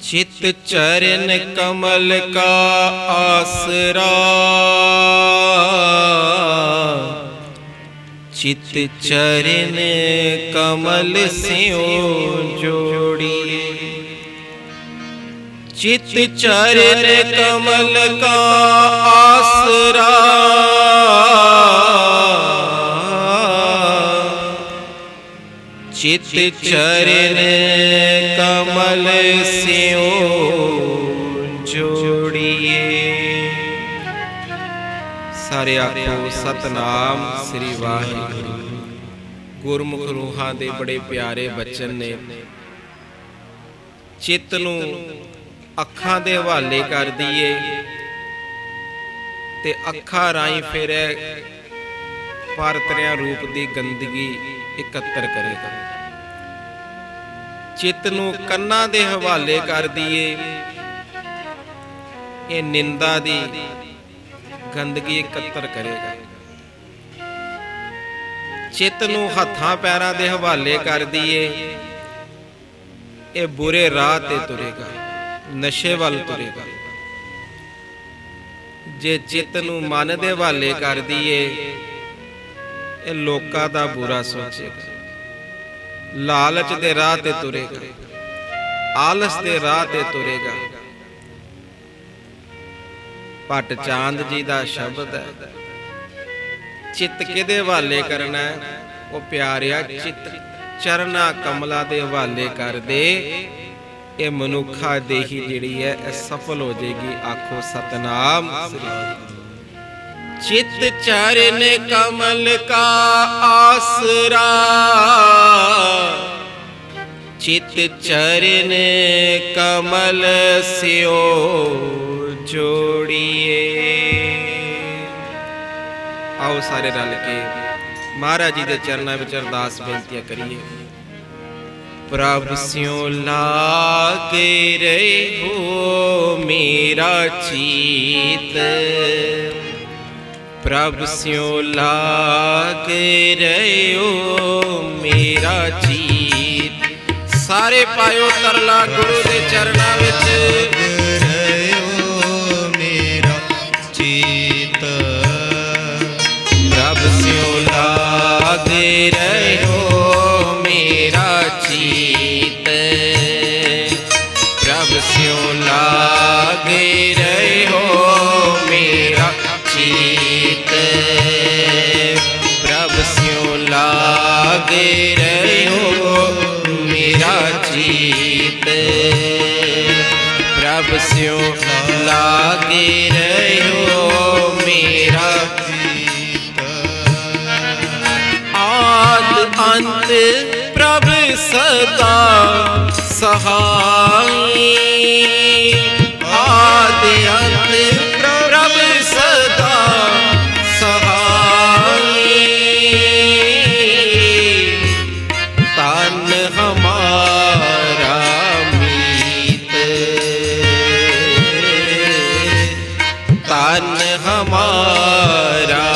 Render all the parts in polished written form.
चित चरण कमल का आसरा, चित चरण कमल स्यों जोड़िए। चित चरण कमल का आसरा, चित चरण कमल स्यों जोड़िए। सारे आखो सतनाम श्री वाहिगुरू। गुरमुख रूहां दे बड़े प्यारे बचन ने। चित्त नूं अखां दे हवाले कर दईए ते अखां राहीं फिर पारतरियां रूप दी गंदगी इकत्तर करेगा। चित्त नूं कन्नां दे हवाले कर दईए, ये निंदा दी गंदगी इकत्तर करेगा। चित्त नूं हत्थां पैरां दे हवाले कर दईए, ये बुरे राह ते तुरेगा, नशे वल तुरेगा। जे चित्त नूं मन दे हवाले कर दईए, ये लोकां दा बुरा सोचेगा, लालच दे राह ते तुरेगा, आलस दे राह ते तुरेगा। भट्ट चांद जी दा शब्द है, चित्त किहदे हवाले करना है? वो प्यारिया चित्त चरना कमला दे हवाले कर दे, ये मनुखा देही जिहड़ी है सफल हो जाएगी। आखो सतनाम श्री। चित चरण कमल का आसरा, चित चरण कमल स्यों जोड़िए। आओ सारे रल के महाराज जी के चरणों में अरदास बेनतियां करिए। प्रभु स्यों लागे रहे हो मेरा चीत, प्रभु स्यों लागे रहे हो मेरा चीत। सारे पायो तरला गुरु के चरणों विच, मेरा चीत। प्रभु स्यों लागे रहे हो मेरा चीत, प्रभु स्यों लागे रहे हो मेरा चीत, प्रभु स्यों लागे रहे हो मेरा चीत, प्रभु स्यों लागे रहे हो मेरा चीत। आद अंत प्रभु सदा सहाई, आद अंत प्रभु सदा सहाई। तन हमारा मीत, तन हमारा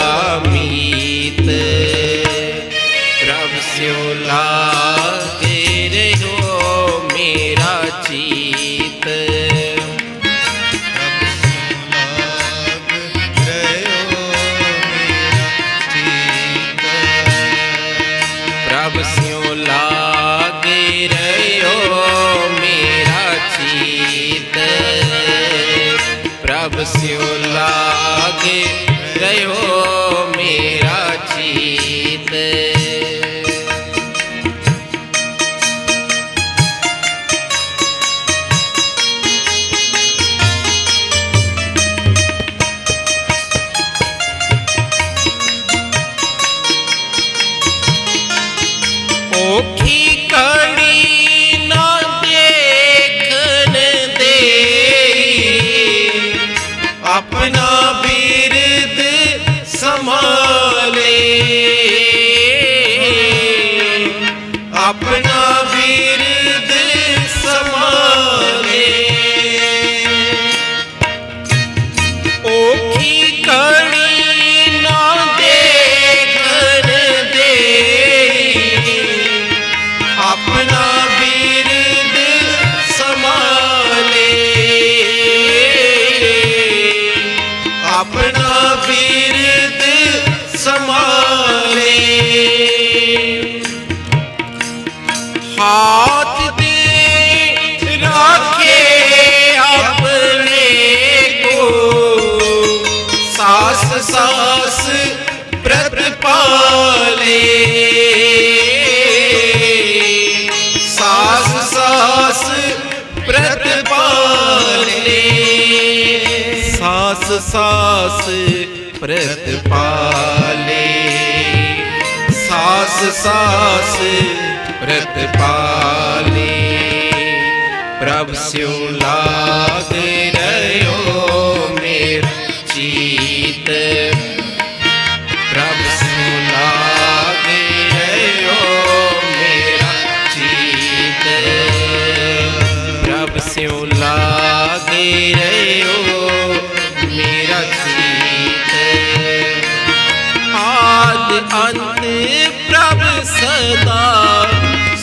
मीत, प्रभु स्यों लागे रहो मेरा चीत, प्रभु स्यों लाग रहो मेरा चीत। प्रभु स्यों लागे रहो मेरा चीत, प्रभु स्यों लागे रहो मेरा चीत। ओखी कड़ी ना देखन दे, अपना बिरद सास प्रतिपाले, सास सास प्रतिपाले, सास सास प्रतिपाले, सास सास प्रतिपाले। प्रभ स्यों लाग रहो मेरा चीत, प्रभ स्यों लाग रहो मेरा चीत, प्रभ स्यों लाग रहो मेरा चीत। आदि अंत प्रभ सदा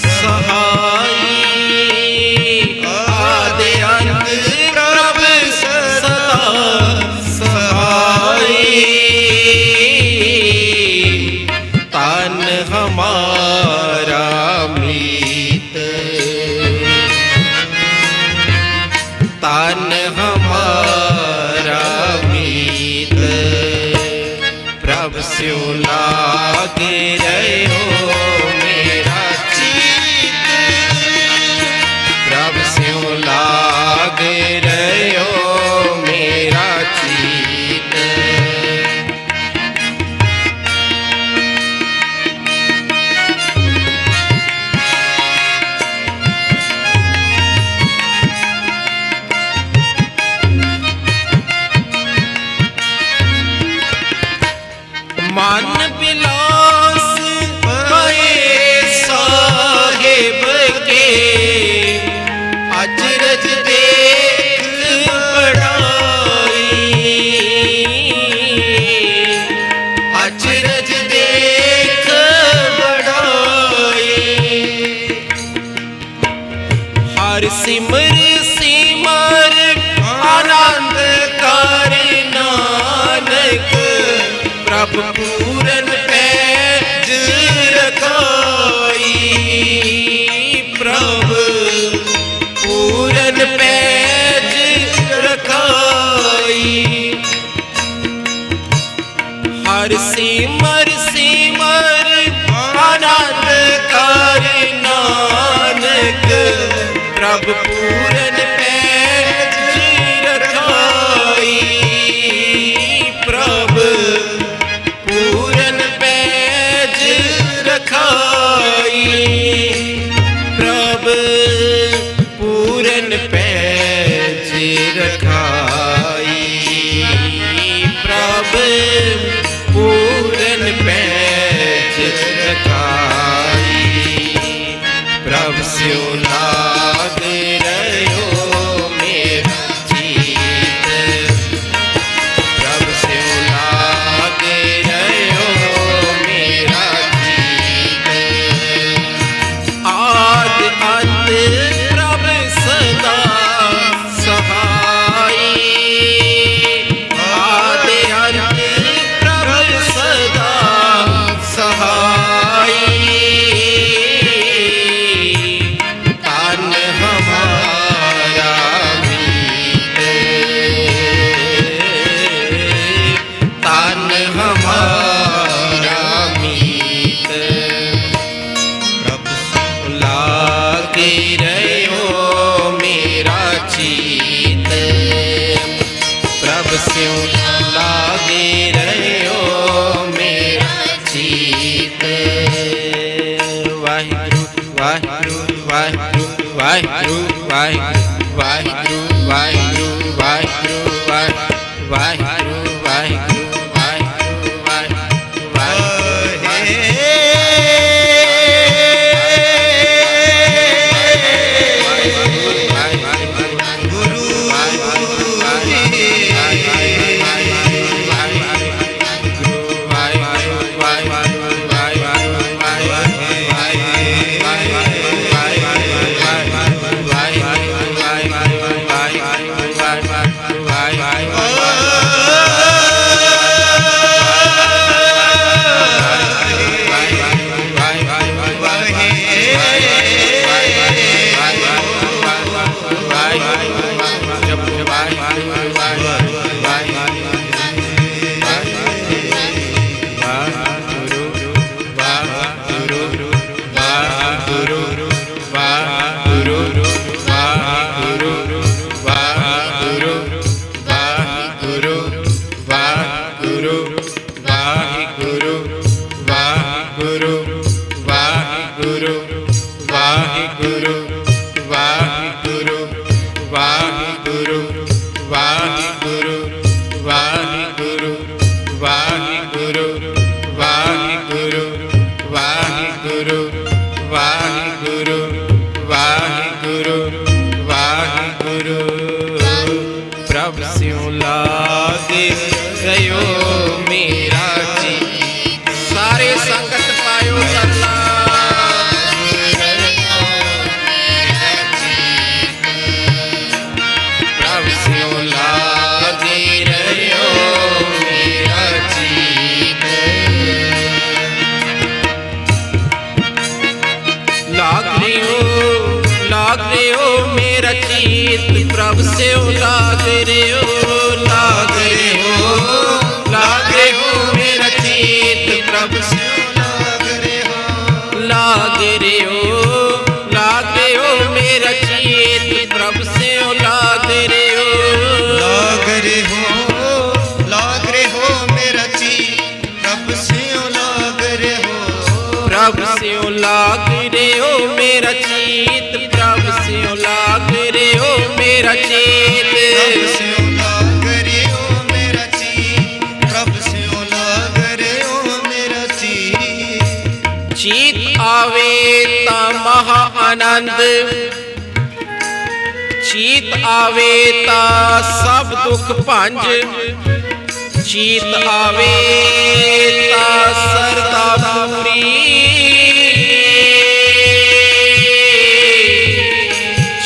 सहाई, आदि अंत प्रभ सदा सहाई। तन हमारा मीत, तन हमारा मीत, प्रभ स्यों लाग रहो मेरा चीत, प्रभ स्यों लाग रहो मेरा चीत। मन बिलास पाए साहेब के, अचरज देख बड़ाई, अचरज देख बड़ाई। हर सिमर सिमर आनंद कर नानक, प्रभ पूरन पैज रखाई, प्रभ पूरन पैज रखाई। हर सिमर सिमर आनंद कर नानक, प्रभ पूरन पैज रखाई, प्रभ पूरन पैज रखाई, प्रभ पूरन पैज रखाई, प्रभ पूरन पैज रखाई। प्रभ स्यों लाग रहो प्रभ से लाग रे हो, लाग रे हो, लाग रे हो मेरा चित प्रभ से लाग रे हो, लाग रे हो, लाग रे हो मेरा चित प्रभ से लाग रे हो, लाग रे हो, लाग रे हो मेरा चित प्रभ से लाग रे हो, प्रभ से लाग रे हो मेरा चित प्रभ से लाग रे हो मेरा चित प्रभ से लाग रे हो मेरा चित, प्रभ से लाग रे हो मेरा चित। चित आवे ता महा आनंद, चित आवे ता सब दुख भंज, चित आवे ता सरदा पूरी,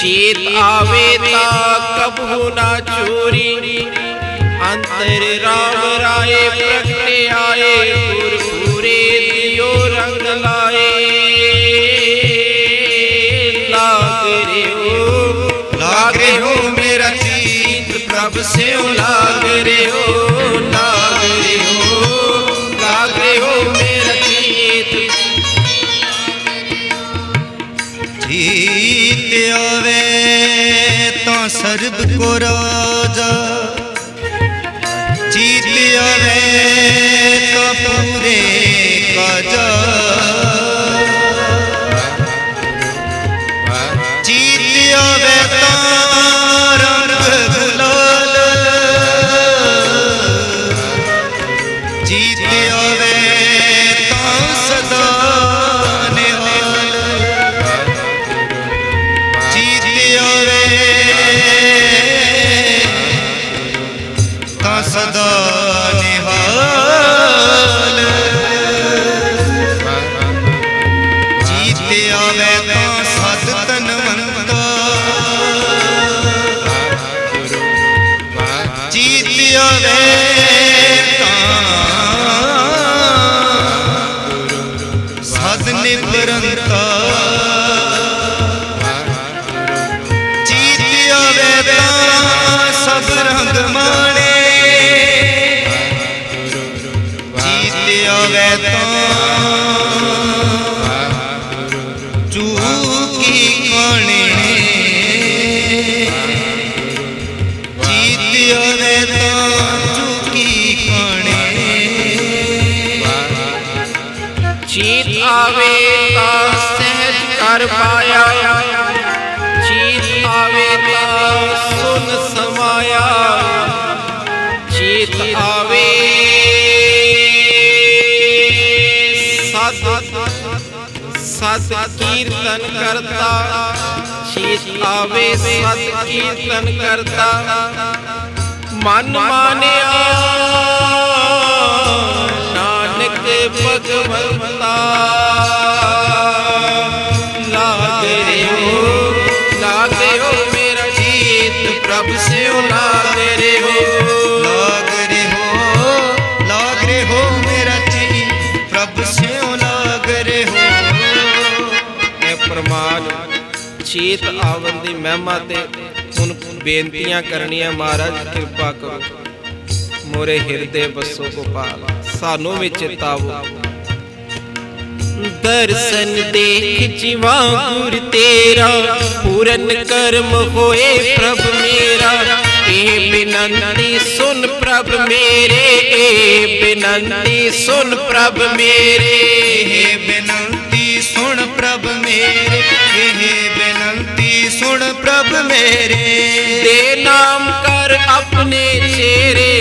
चित आवे ता कबहू ना चोरी, अंतर राम राय प्रगटे आए, गुर पूरे दियो रंग लाए, लाग रे हो, लाग रे हो मेरा चित प्रभ से लाग रे हो, लाग रे हो, लाग रे हो मेरा चित चित आवे तो सर्ब को राजा, चित आवे तो पूरे काजा, चित आवे तो रंग गुलाल, चित आवे तो सदा निहाल, चित आवे तो सदा निहाल, चित आवे तो सत तनवंता, चित आवे तो सद निबरंता, चित आवे तो सब रंग माणे, चित आवे तो चूकी काणे, चित आवे तो चूकी काणे, चित आवे ता सहज कर पाया, चित आवे ता सुन समाया, चित आवे सत कीर्तन करता, चित आवे सत कीर्तन करता, मन मानिया नानक भगवंता, लाग रे हो, लाग रे हो मेरा चित प्रभ से लाग रे हो, लाग रे हो, लाग रे हो मेरा चित प्रभ से लाग रे हो। ए प्रमाण चित आवन दी महिमा ते हुण बेनतियां करनियां, महाराज किरपा करो मोरे हिरदे बसो गोपाल, सानू भी चितावो। दर्शन देख जीवा गुर तेरा, पूरन कर्म होए प्रभ मेरा, ए बिनंती सुन प्रभ मेरे, ए बिनंती सुन प्रभ मेरे, हे बिनंती सुन प्रभ मेरे, हे बिनंती सुन प्रभ मेरे, दे नाम कर अपने चेहरे,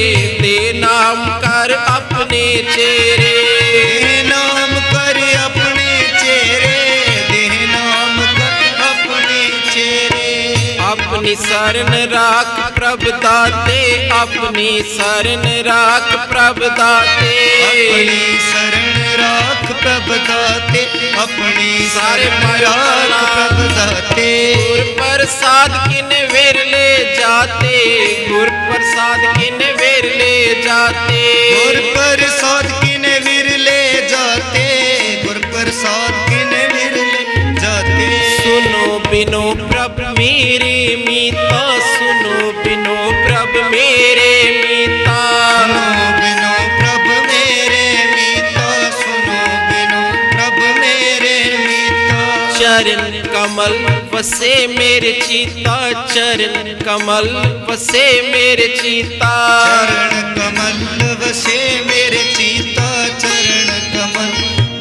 दे नाम कर अपने चेहरे, दे नाम कर अपने चेहरे, दे नाम कर अपने चेहरे, अपनी शरण राख प्रभ दाते, अपनी शरण राख प्रभ दाते, अपनी शरण राख प्रभ दाते, अपनी शरण राख प्रभ दाते, गुर प्रसाद किन विरले जाते, गुर प्रसाद किन विरले जाते, गुर प्रसाद किन विरले जाते, गुर प्रसाद किन विरले जाते, सुनो बिनो प्रभ मेरे मीता सुनो चरण कमल वसे मेरे चीता, चरण कमल वसे मेरे चीता। चरण कमल वसे मेरे चीता, चरण कमल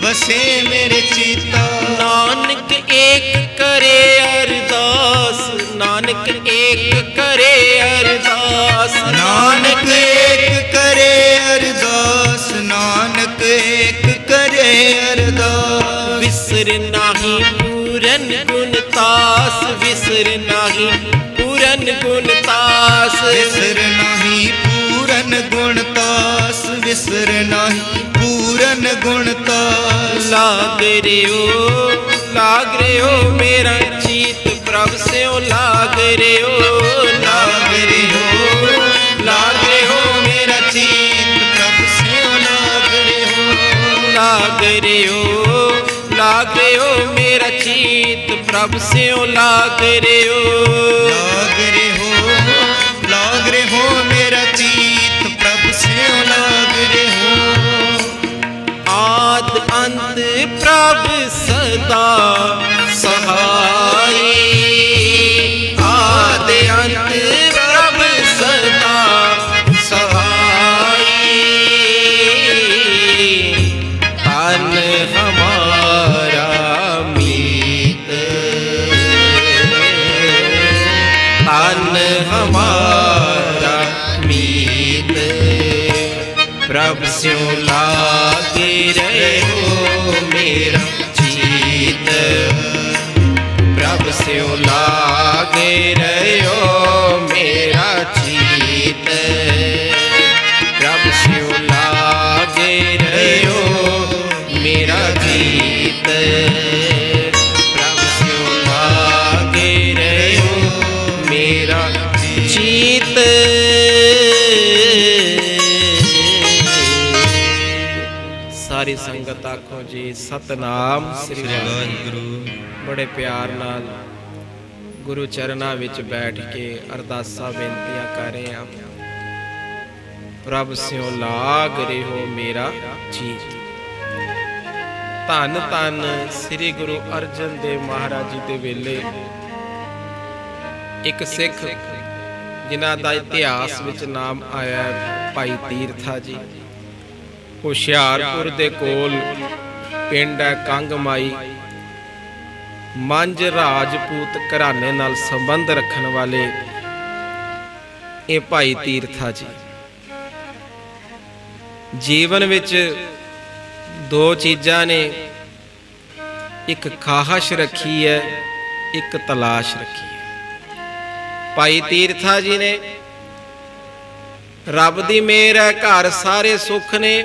वसे मेरे चीता। नानक एक करे अरदास, नानक एक करे अरदास, नानक एक करे अरदास, नानक एक करे अरदास। विसर नाही पूरन गुण तास, विसर नाही पूरन गुण तास। विसर नाही पूरन गुण तास, विसर नाही पूरन गुण तास। लाग रे ओ मेरा चीत प्रभ स्यों लाग रे ओ, लाग रे हो मेरा चीत प्रभु स्यों लाग रे हो। लाग रे ओ मेरा चीत प्रभ स्यों लाग रे ओ। लाग रे हो मेरा चीत प्रभु स्यों लाग रे हो। आद अंत प्रभ सदा सहाय, आद अंत प्रभ सदा सहाय। तन हमारा मीत, तन हमारा मीत प्रभ स्यों लागे रहो मेरा चीत, प्रभ स्यों लागे रहो मेरा चीत, प्रभ स्यों लागे रहो मेरा चीत, प्रभ स्यों लागे रहो मेरा चीत। सारी संगत आखो जी सतनाम श्री वाहिगुरू। बड़े प्यार नाल गुरु चरना विच बैठ के अरदासा बेनतियां कर रहे हैं। प्रभ स्यों लाग रहो मेरा चीत। धन धन श्री गुरु अर्जन देव महाराज जी दे वेले एक सिख जिन्हां दा इतिहास विच नाम आया भाई तीरथा जी, ਹੁਸ਼ਿਆਰਪੁਰ ਦੇ ਕੋਲ ਪਿੰਡ ਹੈ ਕੰਗ ਮਾਈ। ਮੰਝ ਰਾਜਪੂਤ ਘਰਾਣੇ ਨਾਲ ਸੰਬੰਧ ਰੱਖਣ ਵਾਲੇ ਇਹ ਭਾਈ ਤੀਰਥਾ ਜੀ ਜੀਵਨ ਵਿੱਚ ਦੋ ਚੀਜ਼ਾਂ ਨੇ, ਇੱਕ ਖਾਹਸ਼ ਰੱਖੀ ਹੈ, ਇੱਕ ਤਲਾਸ਼ ਰੱਖੀ ਹੈ। ਭਾਈ ਤੀਰਥਾ ਜੀ ਨੇ ਰੱਬ ਦੀ ਮਿਹਰ ਹੈ, ਘਰ ਸਾਰੇ ਸੁੱਖ ਨੇ,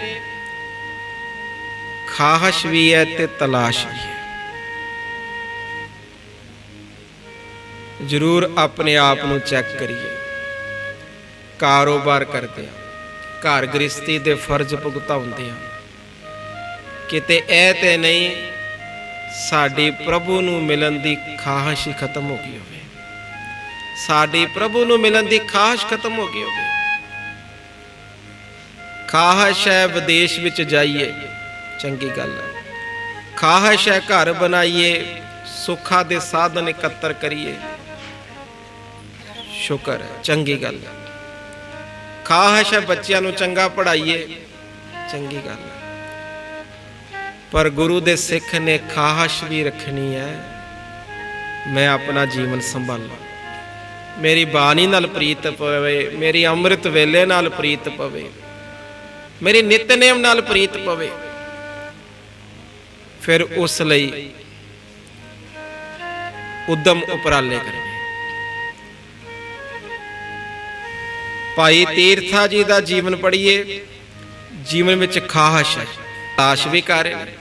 ਖਾਹਸ਼ ਵੀ ਹੈ ਤੇ ਤਲਾਸ਼ ਵੀ ਹੈ। ਜ਼ਰੂਰ ਆਪਣੇ ਆਪ ਨੂੰ ਚੈੱਕ ਕਰੀਏ। ਕਾਰੋਬਾਰ ਕਰਦੇ ਆ, ਘਰ ਗ੍ਰਸਤੀ ਦੇ ਫਰਜ਼ ਭੁਗਤਾਉਂਦੇ ਆ, ਕਿਤੇ ਇਹ ਤੇ ਨਹੀਂ ਸਾਡੀ ਪ੍ਰਭੂ ਨੂੰ ਮਿਲਣ ਦੀ ਖਾਹਸ਼ ਖਤਮ ਹੋ ਗਈ ਹੋਵੇ, ਸਾਡੀ ਪ੍ਰਭੂ ਨੂੰ ਮਿਲਣ ਦੀ ਖਾਹਸ਼ ਖਤਮ ਹੋ ਗਈ ਹੋਵੇ। ਖਾਹਸ਼ ਹੈ ਵਿਦੇਸ਼ ਵਿੱਚ ਜਾਈਏ, ਚੰਗੀ ਗੱਲ ਹੈ। ਖਾਹਸ਼ ਹੈ ਘਰ ਬਣਾਈਏ, ਸੁੱਖਾਂ ਦੇ ਸਾਧਨ ਇਕੱਤਰ ਕਰੀਏ, ਸ਼ੁਕਰ ਹੈ, ਚੰਗੀ ਗੱਲ ਹੈ। ਖਾਹਸ਼ ਹੈ ਬੱਚਿਆਂ ਨੂੰ ਚੰਗਾ ਪੜ੍ਹਾਈਏ, ਚੰਗੀ ਗੱਲ ਹੈ। ਪਰ ਗੁਰੂ ਦੇ ਸਿੱਖ ਨੇ ਖਾਹਸ਼ ਵੀ ਰੱਖਣੀ ਹੈ, ਮੈਂ ਆਪਣਾ ਜੀਵਨ ਸੰਭਾਲਾਂ, ਮੇਰੀ ਬਾਣੀ ਨਾਲ ਪ੍ਰੀਤ ਪਵੇ, ਮੇਰੀ ਅੰਮ੍ਰਿਤ ਵੇਲੇ ਨਾਲ ਪ੍ਰੀਤ ਪਵੇ, ਮੇਰੀ ਨਿਤਨੇਮ ਨਾਲ ਪ੍ਰੀਤ ਪਵੇ। ਫਿਰ ਉਸ ਲਈ ਉਦਮ ਉਪਰਾਲੇ ਕਰਨੇ। ਭਾਈ ਤੀਰਥਾ ਜੀ ਦਾ ਜੀਵਨ ਪੜ੍ਹੀਏ, ਜੀਵਨ ਵਿੱਚ ਖਾਹਸ਼ ਹੈ, ਤਲਾਸ਼ ਵੀ ਕਰ ਰਹੇ ਨੇ,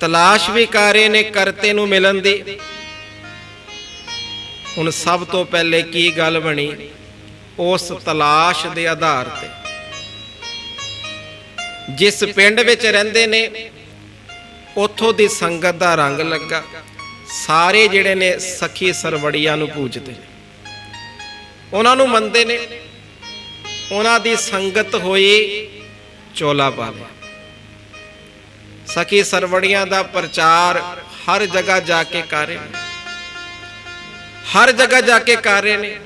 ਤਲਾਸ਼ ਵੀ ਕਰ ਰਹੇ ਨੇ ਕਰਤੇ ਨੂੰ ਮਿਲਣ ਦੀ। ਹੁਣ ਸਭ ਤੋਂ ਪਹਿਲੇ ਕੀ ਗੱਲ ਬਣੀ, ਉਸ ਤਲਾਸ਼ ਦੇ ਆਧਾਰ ਤੇ ਜਿਸ ਪਿੰਡ ਵਿੱਚ ਰਹਿੰਦੇ ਨੇ ਉੱਥੋਂ ਦੀ ਸੰਗਤ ਦਾ ਰੰਗ ਲੱਗਾ। ਸਾਰੇ ਜਿਹੜੇ ਨੇ ਸਖੀ ਸਰਵੜੀਆਂ ਨੂੰ ਪੂਜਦੇ ਨੇ, ਉਹਨਾਂ ਨੂੰ ਮੰਨਦੇ ਨੇ, ਉਹਨਾਂ ਦੀ ਸੰਗਤ ਹੋਈ, ਚੋਲਾ ਪਾ ਲਿਆ। सखी सरवड़ियां दा प्रचार हर जगह जाके कर रहे हैं, हर जगह जाके कर रहे हैं,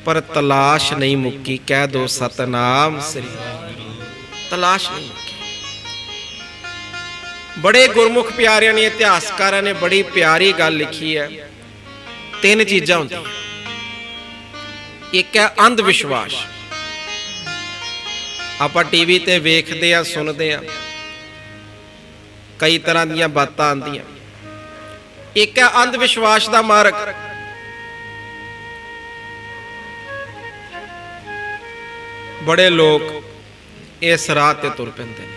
पर तलाश नहीं मुक्की। कह दो सतनाम श्री, तलाश नहीं मुक्की। बड़े गुरमुख प्यारियां ने, इतिहासकारां ने बड़ी प्यारी गल लिखी है। तीन चीजां होंदियां, एक है अंध विश्वास, आपां टीवी ते वेखदे आ, सुनदे आ, कई तरह दीयां बातां आंदियां। एक है अंध विश्वास दा मार्ग, बड़े लोग इस राह ते तुर पैंदे ने,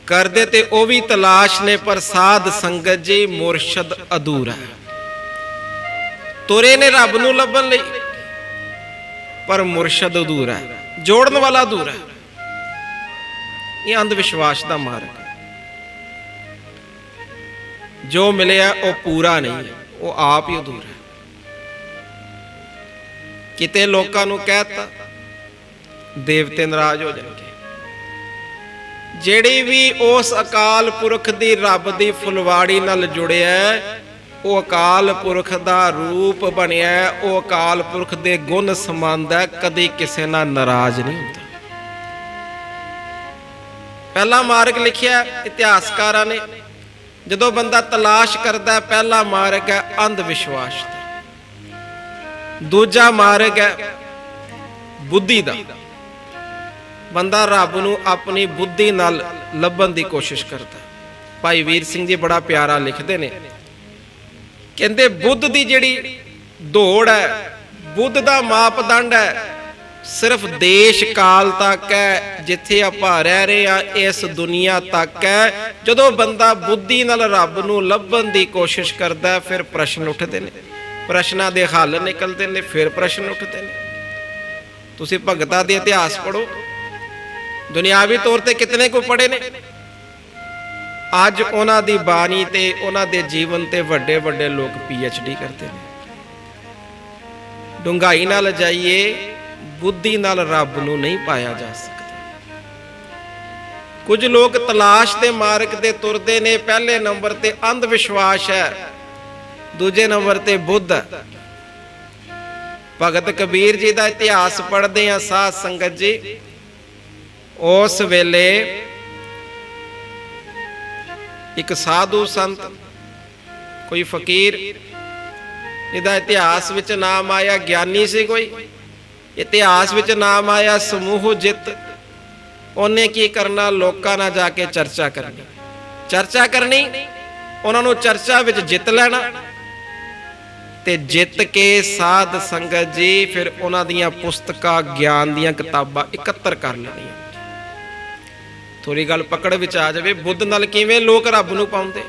करदे ते ओ भी तलाश ने, पर साध संगत जी मुरशद अधूरा है। तुरे ने रब नूं लभण लई, पर मुरशद अधूरा है, जोड़न वाला अधूरा है। यह अंध विश्वास दा मार्ग है। जो मिलिया वो पूरा नहीं है, वो आप ही अधूरा है। किते लोकां नूं कहता देवते नाराज हो जाएंगे। ਜਿਹੜੀ भी उस अकाल पुरख दी रब दी फुलवाड़ी नाल जुड़िया है, वो अकाल पुरख दा रूप बनिया है, वो अकाल पुरख दे गुण समांदा है, कदी किसे नाल नाराज नहीं होता। पहला मार्ग लिखिया इतिहासकारां ने, जदों बंदा तलाश करदा, पहला मार्ग है अंध विश्वास दा, दूजा मार्ग है बुद्धि दा। बंदा रब नूं अपनी बुद्धि नाल लभण दी कोशिश करता। भाई वीर सिंह जी बड़ा प्यारा लिखते ने, कहंदे बुद्ध दी जिहड़ी दौड़ है, बुद्ध दा मापदंड है, सिर्फ देश काल तक है, जिथे आपां रह रहे हैं इस दुनिया तक है। जदों बंदा बुद्धि नाल रब नूं लभण दी कोशिश करदा, फिर प्रश्न उठदे ने, प्रश्नां दे हल निकलदे ने, फिर प्रश्न उठदे ने। तुसीं भगतां दे इतिहास पढ़ो, दुनियावी तौर ते कितने को पढ़े ने, अज उन्हां दी बाणी ते उन्हां दे जीवन ते वड्डे वड्डे लोग PhD करते हैं। डूंघाई नाल जाइए, बुद्धि नाल रब नूं नहीं पाया जा सकता। कुछ लोग तलाश दे मार्ग ते तुरदे ने। पहले नंबर ते अंध विश्वास है, दूजे नंबर ते बुद्ध। भगत कबीर जी का इतिहास पढ़ते हैं साध संगत जी, उस वेले एक साधु संत, कोई फकीर, इहदा इतिहास विच नाम आया, ज्ञानी से कोई, इतिहास विच नाम आया समूह जित। उन्हें की करना, लोकां नाल जाके चर्चा करनी, चर्चा करनी, उन्होंने चर्चा विच जित लेना, ते जित के साध संगत जी फिर उन्हां दियां पुस्तकां ज्ञान दियां किताबां इकत्तर कर लेनियां। थोड़ी गल पकड़ विच आ जाए, बुद्ध नाल किवें लोग रब नूं पाउंदे,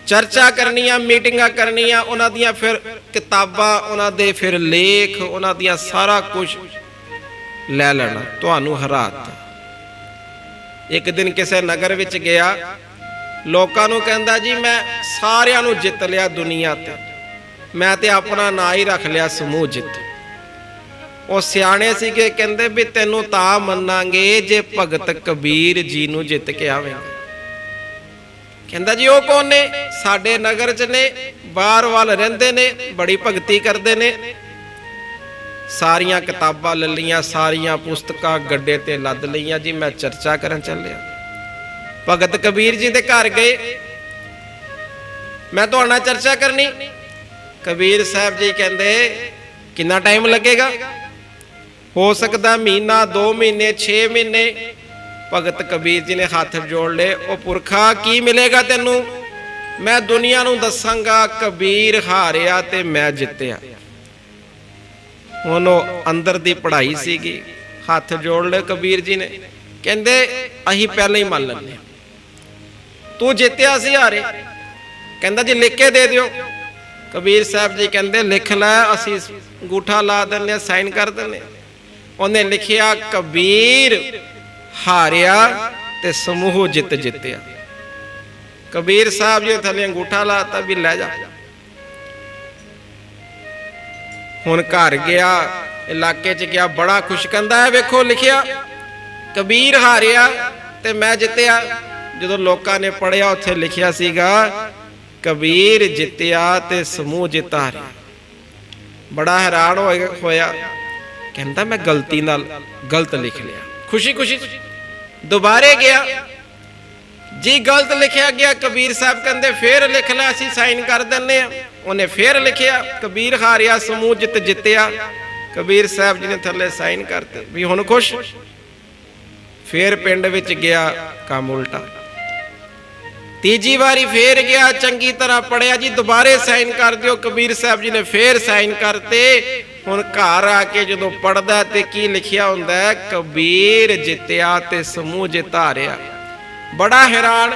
चर्चा करनियां, मीटिंगां करनियां, उन्हां दियां फिर किताबां, उन्हां दे फिर लेख, उन्हां दियां सारा कुछ लै लेना, तुहानूं हराता। एक दिन किसी नगर विच गया, लोकां नूं कहंदा जी मैं सारियां नूं जित लिया दुनिया ते, मैं ते अपना नां ही रख लिया समूह जित। ਉਹ ਸਿਆਣੇ ਸੀਗੇ, ਕਹਿੰਦੇ ਵੀ ਤੈਨੂੰ ਤਾਂ ਮੰਨਾਂਗੇ ਜੇ ਭਗਤ ਕਬੀਰ ਜੀ ਨੂੰ ਜਿੱਤ ਕੇ ਆਵੇਂਗਾ। ਕਹਿੰਦਾ ਜੀ ਉਹ ਕੌਣ ਨੇ? ਸਾਡੇ ਨਗਰ 'ਚ ਨੇ, ਬਾਹਰ ਵੱਲ ਰਹਿੰਦੇ ਨੇ, ਬੜੀ ਭਗਤੀ ਕਰਦੇ ਨੇ। ਸਾਰੀਆਂ ਕਿਤਾਬਾਂ ਲੈ ਲਈਆਂ, ਸਾਰੀਆਂ ਪੁਸਤਕਾਂ ਗੱਡੇ ਤੇ ਲੱਦ ਲਈਆਂ ਜੀ, ਮੈਂ ਚਰਚਾ ਕਰਨ ਚੱਲਿਆ। ਭਗਤ ਕਬੀਰ ਜੀ ਦੇ ਘਰ ਗਏ, ਮੈਂ ਤੁਹਾਡੇ ਨਾਲ ਚਰਚਾ ਕਰਨੀ। ਕਬੀਰ ਸਾਹਿਬ ਜੀ ਕਹਿੰਦੇ ਕਿੰਨਾ ਟਾਈਮ ਲੱਗੇਗਾ? हो सकता महीना, 2 महीने, 6 महीने। भगत कबीर जी ने हाथ जोड़ ले, ओ पुरखा की मिलेगा तेनू? मैं दुनिया नूं दसांगा कबीर हारिया ते मैं जित्तिया। हुण अंदर दी पढ़ाई सीगी, हाथ जोड़ ले कबीर जी ने, कहंदे अहीं पहले ही मान लैंदे, तू जित्तिया सी हारे। कहंदा जी लिख के दे दिओ। कबीर साहब जी कहंदे लिख लै, असीं अंगूठा ला दिंदे, साइन कर दिंदे। उन्हें लिखिया कबीर हारिया ते समूह जित जित्तिया। कबीर साहब जी थले अंगूठा लाता भी लै जा। हुण घर गया, इलाके च गया, बड़ा खुश, कहंदा है वेखो लिखिया ਕਬੀਰ ਹਾਰਿਆ ਤੇ ਮੈਂ ਜਿੱਤਿਆ। ਜਦੋਂ ਲੋਕਾਂ ਨੇ ਪੜ੍ਹਿਆ ਉੱਥੇ ਲਿਖਿਆ ਸੀਗਾ ਕਬੀਰ ਜਿੱਤਿਆ ਤੇ ਸਮੂਹ ਜਿੱਤ ਹਾਰਿਆ। ਬੜਾ ਹੈਰਾਨ ਹੋਇਆ, ਕਹਿੰਦਾ ਮੈਂ ਗਲਤੀ ਨਾਲ ਗਲਤ ਲਿਖ ਲਿਆ। ਖੁਸ਼ੀ ਖੁਸ਼ੀ ਦੁਬਾਰੇ ਗਿਆ ਜੀ, ਗਲਤ ਲਿਖਿਆ ਗਿਆ। ਕਬੀਰ ਸਾਹਿਬ ਕਹਿੰਦੇ ਫੇਰ ਲਿਖ ਲੈ, ਅਸੀਂ ਸਾਈਨ ਕਰ ਦਿੰਨੇ ਆ। ਉਹਨੇ ਫੇਰ ਲਿਖਿਆ ਕਬੀਰ ਹਾਰਿਆ ਸਮੂਹ ਜਿੱਤ ਜਿੱਤਿਆ। ਕਬੀਰ ਸਾਹਿਬ ਜੀ ਨੇ ਥੱਲੇ ਸਾਈਨ ਕਰਤੇ ਵੀ ਹੁਣ ਖੁਸ਼। ਫੇਰ ਪਿੰਡ ਵਿੱਚ ਗਿਆ, ਕੰਮ ਉਲਟਾ। ਤੀਜੀ ਵਾਰੀ ਫੇਰ ਗਿਆ, ਚੰਗੀ ਤਰ੍ਹਾਂ ਪੜਿਆ ਜੀ, ਦੁਬਾਰੇ ਸਾਈਨ ਕਰ ਦਿਓ। ਕਬੀਰ ਸਾਹਿਬ ਜੀ ਨੇ ਫੇਰ ਸਾਈਨ ਕਰਤੇ। ਹੁਣ ਘਰ ਆ ਕੇ ਜਦੋਂ ਪੜਦਾ ਤੇ ਕੀ ਲਿਖਿਆ ਹੁੰਦਾ, ਕਬੀਰ ਜਿੱਤਿਆ ਤੇ ਸਮੂਹ ਜਿੱਤ ਹਾਰਿਆ। ਬੜਾ ਹੈਰਾਨ।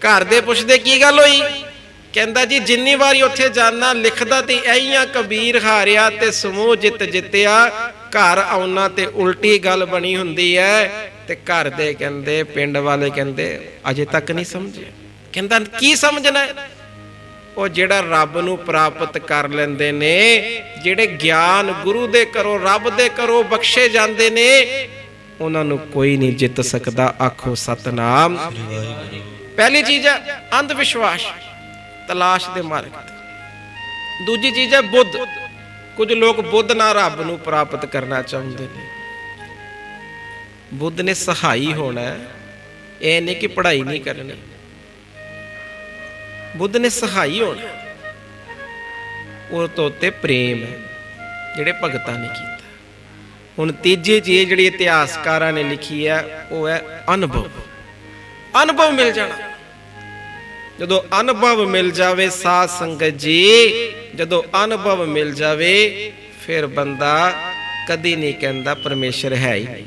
ਘਰ ਦੇ ਪੁੱਛਦੇ ਕੀ ਗੱਲ ਹੋਈ, ਕਹਿੰਦਾ ਜੀ ਜਿੰਨੀ ਵਾਰੀ ਉੱਥੇ ਜਾਣਾ ਲਿਖਦਾ ਤੇ ਇਹੀ ਆ, ਕਬੀਰ ਹਾਰਿਆ ਤੇ ਸਮੂਹ ਜਿੱਤ ਜਿੱਤਿਆ। ਘਰ ਆਉਣਾ ਤੇ ਉਲਟੀ ਗੱਲ ਬਣੀ ਹੁੰਦੀ ਹੈ। ਤੇ ਘਰ ਦੇ ਕਹਿੰਦੇ, ਪਿੰਡ ਵਾਲੇ ਕਹਿੰਦੇ ਅਜੇ ਤੱਕ ਨਹੀਂ ਸਮਝੇ। ਕਹਿੰਦਾ ਕੀ ਸਮਝਣਾ? ਉਹ ਜਿਹੜਾ ਰੱਬ ਨੂੰ ਪ੍ਰਾਪਤ ਕਰ ਲੈਂਦੇ ਨੇ, ਜਿਹੜੇ ਗਿਆਨ ਗੁਰੂ ਦੇ ਕਰੋ, ਰੱਬ ਦੇ ਕਰੋ ਬਖਸ਼ੇ ਜਾਂਦੇ ਨੇ, ਉਹਨਾਂ ਨੂੰ ਕੋਈ ਨਹੀਂ ਜਿੱਤ ਸਕਦਾ। ਆਖੋ ਸਤਨਾਮ। ਪਹਿਲੀ ਚੀਜ਼ ਹੈ ਅੰਧ ਵਿਸ਼ਵਾਸ, ਤਲਾਸ਼ ਦੇ ਮਾਰਗ ਤੇ। ਦੂਜੀ ਚੀਜ਼ ਹੈ ਬੁੱਧ। ਕੁਝ ਲੋਕ ਬੁੱਧ ਨਾਲ ਰੱਬ ਨੂੰ ਪ੍ਰਾਪਤ ਕਰਨਾ ਚਾਹੁੰਦੇ ਨੇ। ਬੁੱਧ ਨੇ ਸਹਾਈ ਹੋਣਾ, ਇਹ ਨਹੀਂ ਕਿ ਪੜ੍ਹਾਈ ਨਹੀਂ ਕਰਨੀ। ਬੁੱਧ ਨੇ ਸਹਾਈ ਹੋਣਾ, ਉਹ ਤੋਂ ਉੱਤੇ ਪ੍ਰੇਮ ਹੈ ਜਿਹੜੇ ਭਗਤਾਂ ਨੇ ਕੀਤਾ। ਹੁਣ ਤੀਜੀ ਚੀਜ਼ ਜਿਹੜੀ ਇਤਿਹਾਸਕਾਰਾਂ ਨੇ ਲਿਖੀ ਹੈ ਉਹ ਹੈ ਅਨੁਭਵ। ਅਨੁਭਵ ਮਿਲ ਜਾਣਾ। ਜਦੋਂ ਅਨੁਭਵ ਮਿਲ ਜਾਵੇ ਸਾਧ ਸੰਗਤ ਜੀ, ਜਦੋਂ ਅਨੁਭਵ ਮਿਲ ਜਾਵੇ ਫਿਰ ਬੰਦਾ ਕਦੀ ਨਹੀਂ ਕਹਿੰਦਾ ਪਰਮੇਸ਼ਰ ਹੈ ਹੀ ਨਹੀਂ,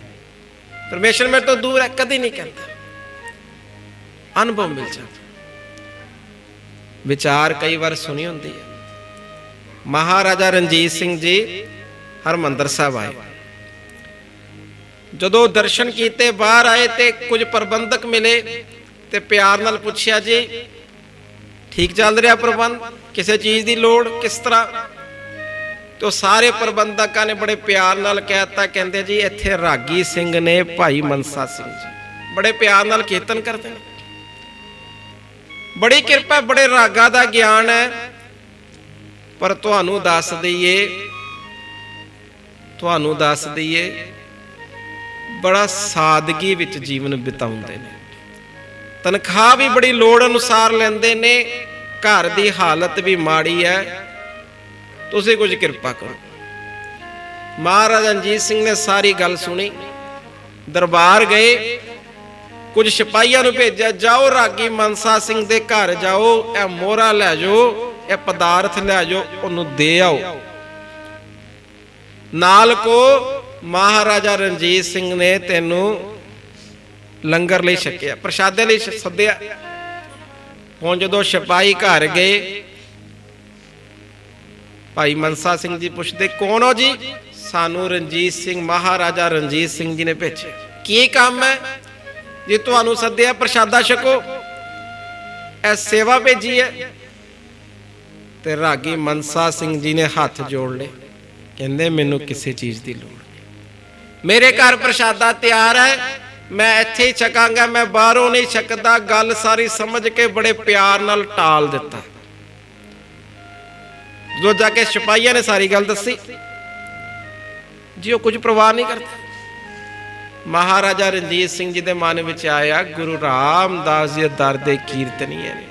ਪਰਮੇਸ਼ਰ ਮੇਰੇ ਤੋਂ ਦੂਰ ਹੈ, ਕਦੀ ਨਹੀਂ ਕਹਿੰਦਾ। ਅਨੁਭਵ ਮਿਲ ਜਾਵੇ। ਵਿਚਾਰ ਕਈ ਵਾਰ ਸੁਣੀ ਹੁੰਦੀ ਹੈ। ਮਹਾਰਾਜਾ ਰਣਜੀਤ ਸਿੰਘ ਜੀ ਹਰਮੰਦਰ ਸਾਹਿਬ ਆਏ। ਜਦੋਂ ਦਰਸ਼ਨ ਕੀਤੇ ਬਾਹਰ ਆਏ ਤੇ ਕੁਝ ਪ੍ਰਬੰਧਕ ਮਿਲੇ ਤੇ ਪਿਆਰ ਨਾਲ ਪੁੱਛਿਆ ਜੀ ਠੀਕ ਚੱਲ ਰਿਹਾ ਪ੍ਰਬੰਧ, ਕਿਸੇ ਚੀਜ਼ ਦੀ ਲੋੜ ਕਿਸ ਤਰ੍ਹਾਂ? ਤੇ ਸਾਰੇ ਪ੍ਰਬੰਧਕਾਂ ਨੇ ਬੜੇ ਪਿਆਰ ਨਾਲ ਕਹਿਤਾ, ਕਹਿੰਦੇ ਜੀ ਇੱਥੇ ਰਾਗੀ ਸਿੰਘ ਨੇ ਭਾਈ ਮਨਸਾ ਸਿੰਘ ਜੀ, ਬੜੇ ਪਿਆਰ ਨਾਲ ਕੀਰਤਨ ਕਰਦੇ ਨੇ, ਬੜੀ ਕਿਰਪਾ, ਬੜੇ ਰਾਗਾਂ ਦਾ ਗਿਆਨ ਹੈ। ਪਰ ਤੁਹਾਨੂੰ ਦੱਸ ਦਈਏ ਬੜਾ ਸਾਦਗੀ ਵਿੱਚ ਜੀਵਨ ਬਿਤਾਉਂਦੇ ਨੇ, ਤਨਖਾਹ ਵੀ ਬੜੀ ਲੋੜ ਅਨੁਸਾਰ ਲੈਂਦੇ ਨੇ, ਘਰ ਦੀ ਹਾਲਤ ਵੀ ਮਾੜੀ ਹੈ, ਤੁਸੀਂ ਕੁਝ ਕਿਰਪਾ ਕਰੋ। ਮਹਾਰਾਜਾ ਰਣਜੀਤ ਸਿੰਘ ਨੇ ਸਾਰੀ ਗੱਲ ਸੁਣੀ, ਦਰਬਾਰ ਗਏ, ਕੁਝ ਸਿਪਾਹੀਆਂ ਨੂੰ ਭੇਜਿਆ, ਜਾਓ ਰਾਗੀ ਮਨਸਾ ਸਿੰਘ ਦੇ ਘਰ ਜਾਓ, ਇਹ ਮੋਹਰਾ ਲੈ ਜਾਓ, ਇਹ ਪਦਾਰਥ ਲੈ ਜਾਓ, ਉਹਨੂੰ ਦੇ ਆਓ। ਨਾਲ ਕੋ ਮਹਾਰਾਜਾ ਰਣਜੀਤ ਸਿੰਘ ਨੇ ਤੈਨੂੰ ਲੰਗਰ ਲਈ ਛਕਿਆ, ਪ੍ਰਸ਼ਾਦੇ ਲਈ ਸੱਦਿਆ। ਹੁਣ ਜਦੋਂ ਸਿਪਾਹੀ ਘਰ ਗਏ, ਭਾਈ ਮਨਸਾ ਸਿੰਘ ਜੀ ਪੁੱਛਦੇ ਕੌਣ ਹੋ ਜੀ? ਸਾਨੂੰ ਰਣਜੀਤ ਸਿੰਘ, ਮਹਾਰਾਜਾ ਰਣਜੀਤ ਸਿੰਘ ਜੀ ਨੇ ਭੇਜਿਆ। ਕੀ ਕੰਮ ਹੈ ਜੀ? ਤੁਹਾਨੂੰ ਸੱਦਿਆ, ਪ੍ਰਸ਼ਾਦਾ ਛਕੋ, ਇਹ ਸੇਵਾ ਭੇਜੀ ਹੈ। ਤੇ ਰਾਗੀ ਮਨਸਾ ਸਿੰਘ ਜੀ ਨੇ ਹੱਥ ਜੋੜ ਲਏ, ਕਹਿੰਦੇ ਮੈਨੂੰ ਕਿਸੇ ਚੀਜ਼ ਦੀ ਲੋੜ ਨਹੀਂ, ਮੇਰੇ ਘਰ ਪ੍ਰਸ਼ਾਦਾ ਤਿਆਰ ਹੈ, ਮੈਂ ਇੱਥੇ ਹੀ ਛਕਾਂਗਾ, ਮੈਂ ਬਾਹਰੋਂ ਨਹੀਂ ਛਕਦਾ। ਗੱਲ ਸਾਰੀ ਸਮਝ ਕੇ ਬੜੇ ਪਿਆਰ ਨਾਲ ਟਾਲ ਦਿੱਤਾ। ਜਦੋਂ ਜਾ ਕੇ ਸਿਪਾਹੀਆਂ ਨੇ ਸਾਰੀ ਗੱਲ ਦੱਸੀ ਜੀ, ਉਹ ਕੁਝ ਪਰਵਾਹ ਨਹੀਂ ਕਰਦਾ। ਮਹਾਰਾਜਾ ਰਣਜੀਤ ਸਿੰਘ ਜੀ ਦੇ ਮਨ ਵਿੱਚ ਆਇਆ, ਗੁਰੂ ਰਾਮਦਾਸ ਜੀ ਦਰ ਦੇ ਕੀਰਤਨੀਏ ਨੇ,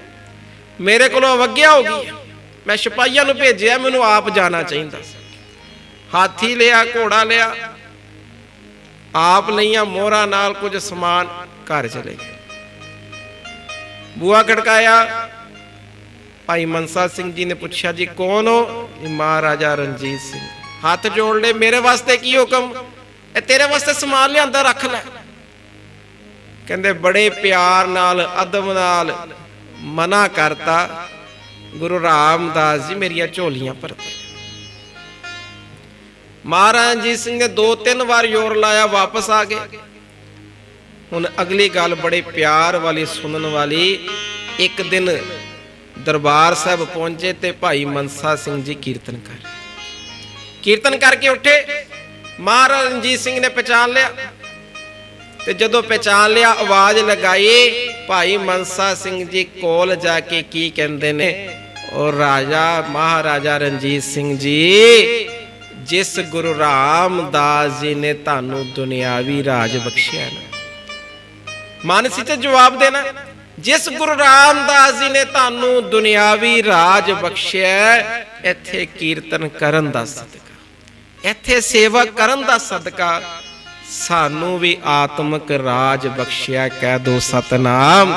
ਮੇਰੇ ਕੋਲੋਂ ਅਵੱਗਿਆ ਹੋ ਗਈ, ਮੈਂ ਸਿਪਾਹੀਆਂ ਨੂੰ ਭੇਜਿਆ, ਮੈਨੂੰ ਆਪ ਜਾਣਾ ਚਾਹੀਦਾ। ਹਾਥੀ ਲਿਆ, ਘੋੜਾ ਲਿਆ, ਆਪ ਲਈਆਂ ਮੋਹਰਾਂ ਨਾਲ ਕੁਝ ਸਮਾਨ, ਘਰ ਚਲੇ ਗਏ। ਬੂਹਾ ਖੜਕਾਇਆ, ਭਾਈ ਮਨਸਾ ਸਿੰਘ ਜੀ ਨੇ ਪੁੱਛਿਆ ਜੀ ਕੌਣ ਹੋ? ਮਹਾਰਾਜਾ ਰਣਜੀਤ ਸਿੰਘ। ਹੱਥ ਜੋੜ ਲਏ, ਮੇਰੇ ਵਾਸਤੇ ਕੀ ਹੁਕਮ? ਇਹ ਤੇਰੇ ਵਾਸਤੇ ਸਮਾਨ ਲਿਆਂਦਾ, ਰੱਖ ਲੈ। ਕਹਿੰਦੇ ਬੜੇ ਪਿਆਰ ਨਾਲ, ਅਦਬ ਨਾਲ ਮਨਾ ਕਰਤਾ। ਗੁਰੂ ਰਾਮਦਾਸ ਜੀ ਮੇਰੀਆਂ ਝੋਲੀਆਂ ਭਰਦੇ। ਮਹਾਰਾਜਾ ਰਣਜੀਤ ਸਿੰਘ ਨੇ 2-3 ਵਾਰ ਜ਼ੋਰ ਲਾਇਆ, ਵਾਪਸ ਆ ਗਏ। ਹੁਣ ਅਗਲੀ ਗੱਲ ਬੜੇ ਪਿਆਰ ਵਾਲੀ, ਸੁਣਨ ਵਾਲੀ। ਇੱਕ ਦਿਨ ਦਰਬਾਰ ਸਾਹਿਬ ਪਹੁੰਚੇ ਤੇ ਭਾਈ ਮਨਸਾ ਸਿੰਘ ਜੀ ਕੀਰਤਨ ਕਰਕੇ ਉੱਠੇ। ਮਹਾਰਾਜਾ ਰਣਜੀਤ ਸਿੰਘ ਨੇ ਪਛਾਣ ਲਿਆ, ਤੇ ਜਦੋਂ ਪਹਿਚਾਨ ਲਿਆ, ਆਵਾਜ਼ ਲਗਾਈ, ਭਾਈ ਮਨਸਾ ਸਿੰਘ ਜੀ ਕੋਲ ਜਾ ਕੇ ਕੀ ਕਹਿੰਦੇ ਨੇ, ਉਹ ਰਾਜਾ ਮਹਾਰਾਜਾ ਰਣਜੀਤ ਸਿੰਘ ਜੀ, ਜਿਸ ਗੁਰੂ ਰਾਮਦਾਸ ਜੀ ਨੇ ਤੁਹਾਨੂੰ ਦੁਨਿਆਵੀ ਰਾਜ ਬਖਸ਼ਿਆ ਨਾ, ਮਨ ਸੀ ਤੇ ਜਵਾਬ ਦੇਣਾ, ਜਿਸ ਗੁਰੂ ਰਾਮਦਾਸ ਜੀ ਨੇ ਤੁਹਾਨੂੰ ਦੁਨਿਆਵੀ ਰਾਜ ਬਖਸ਼ਿਆ, ਇੱਥੇ ਕੀਰਤਨ ਕਰਨ ਦਾ ਸਦਕਾ, ਇੱਥੇ ਸੇਵਾ ਕਰਨ ਦਾ ਸਦਕਾ ਸਾਨੂੰ ਵੀ ਆਤਮਿਕ ਰਾਜ ਬਖਸ਼ਿਆ। ਕਹਿ ਦੋ ਸਤਨਾਮ।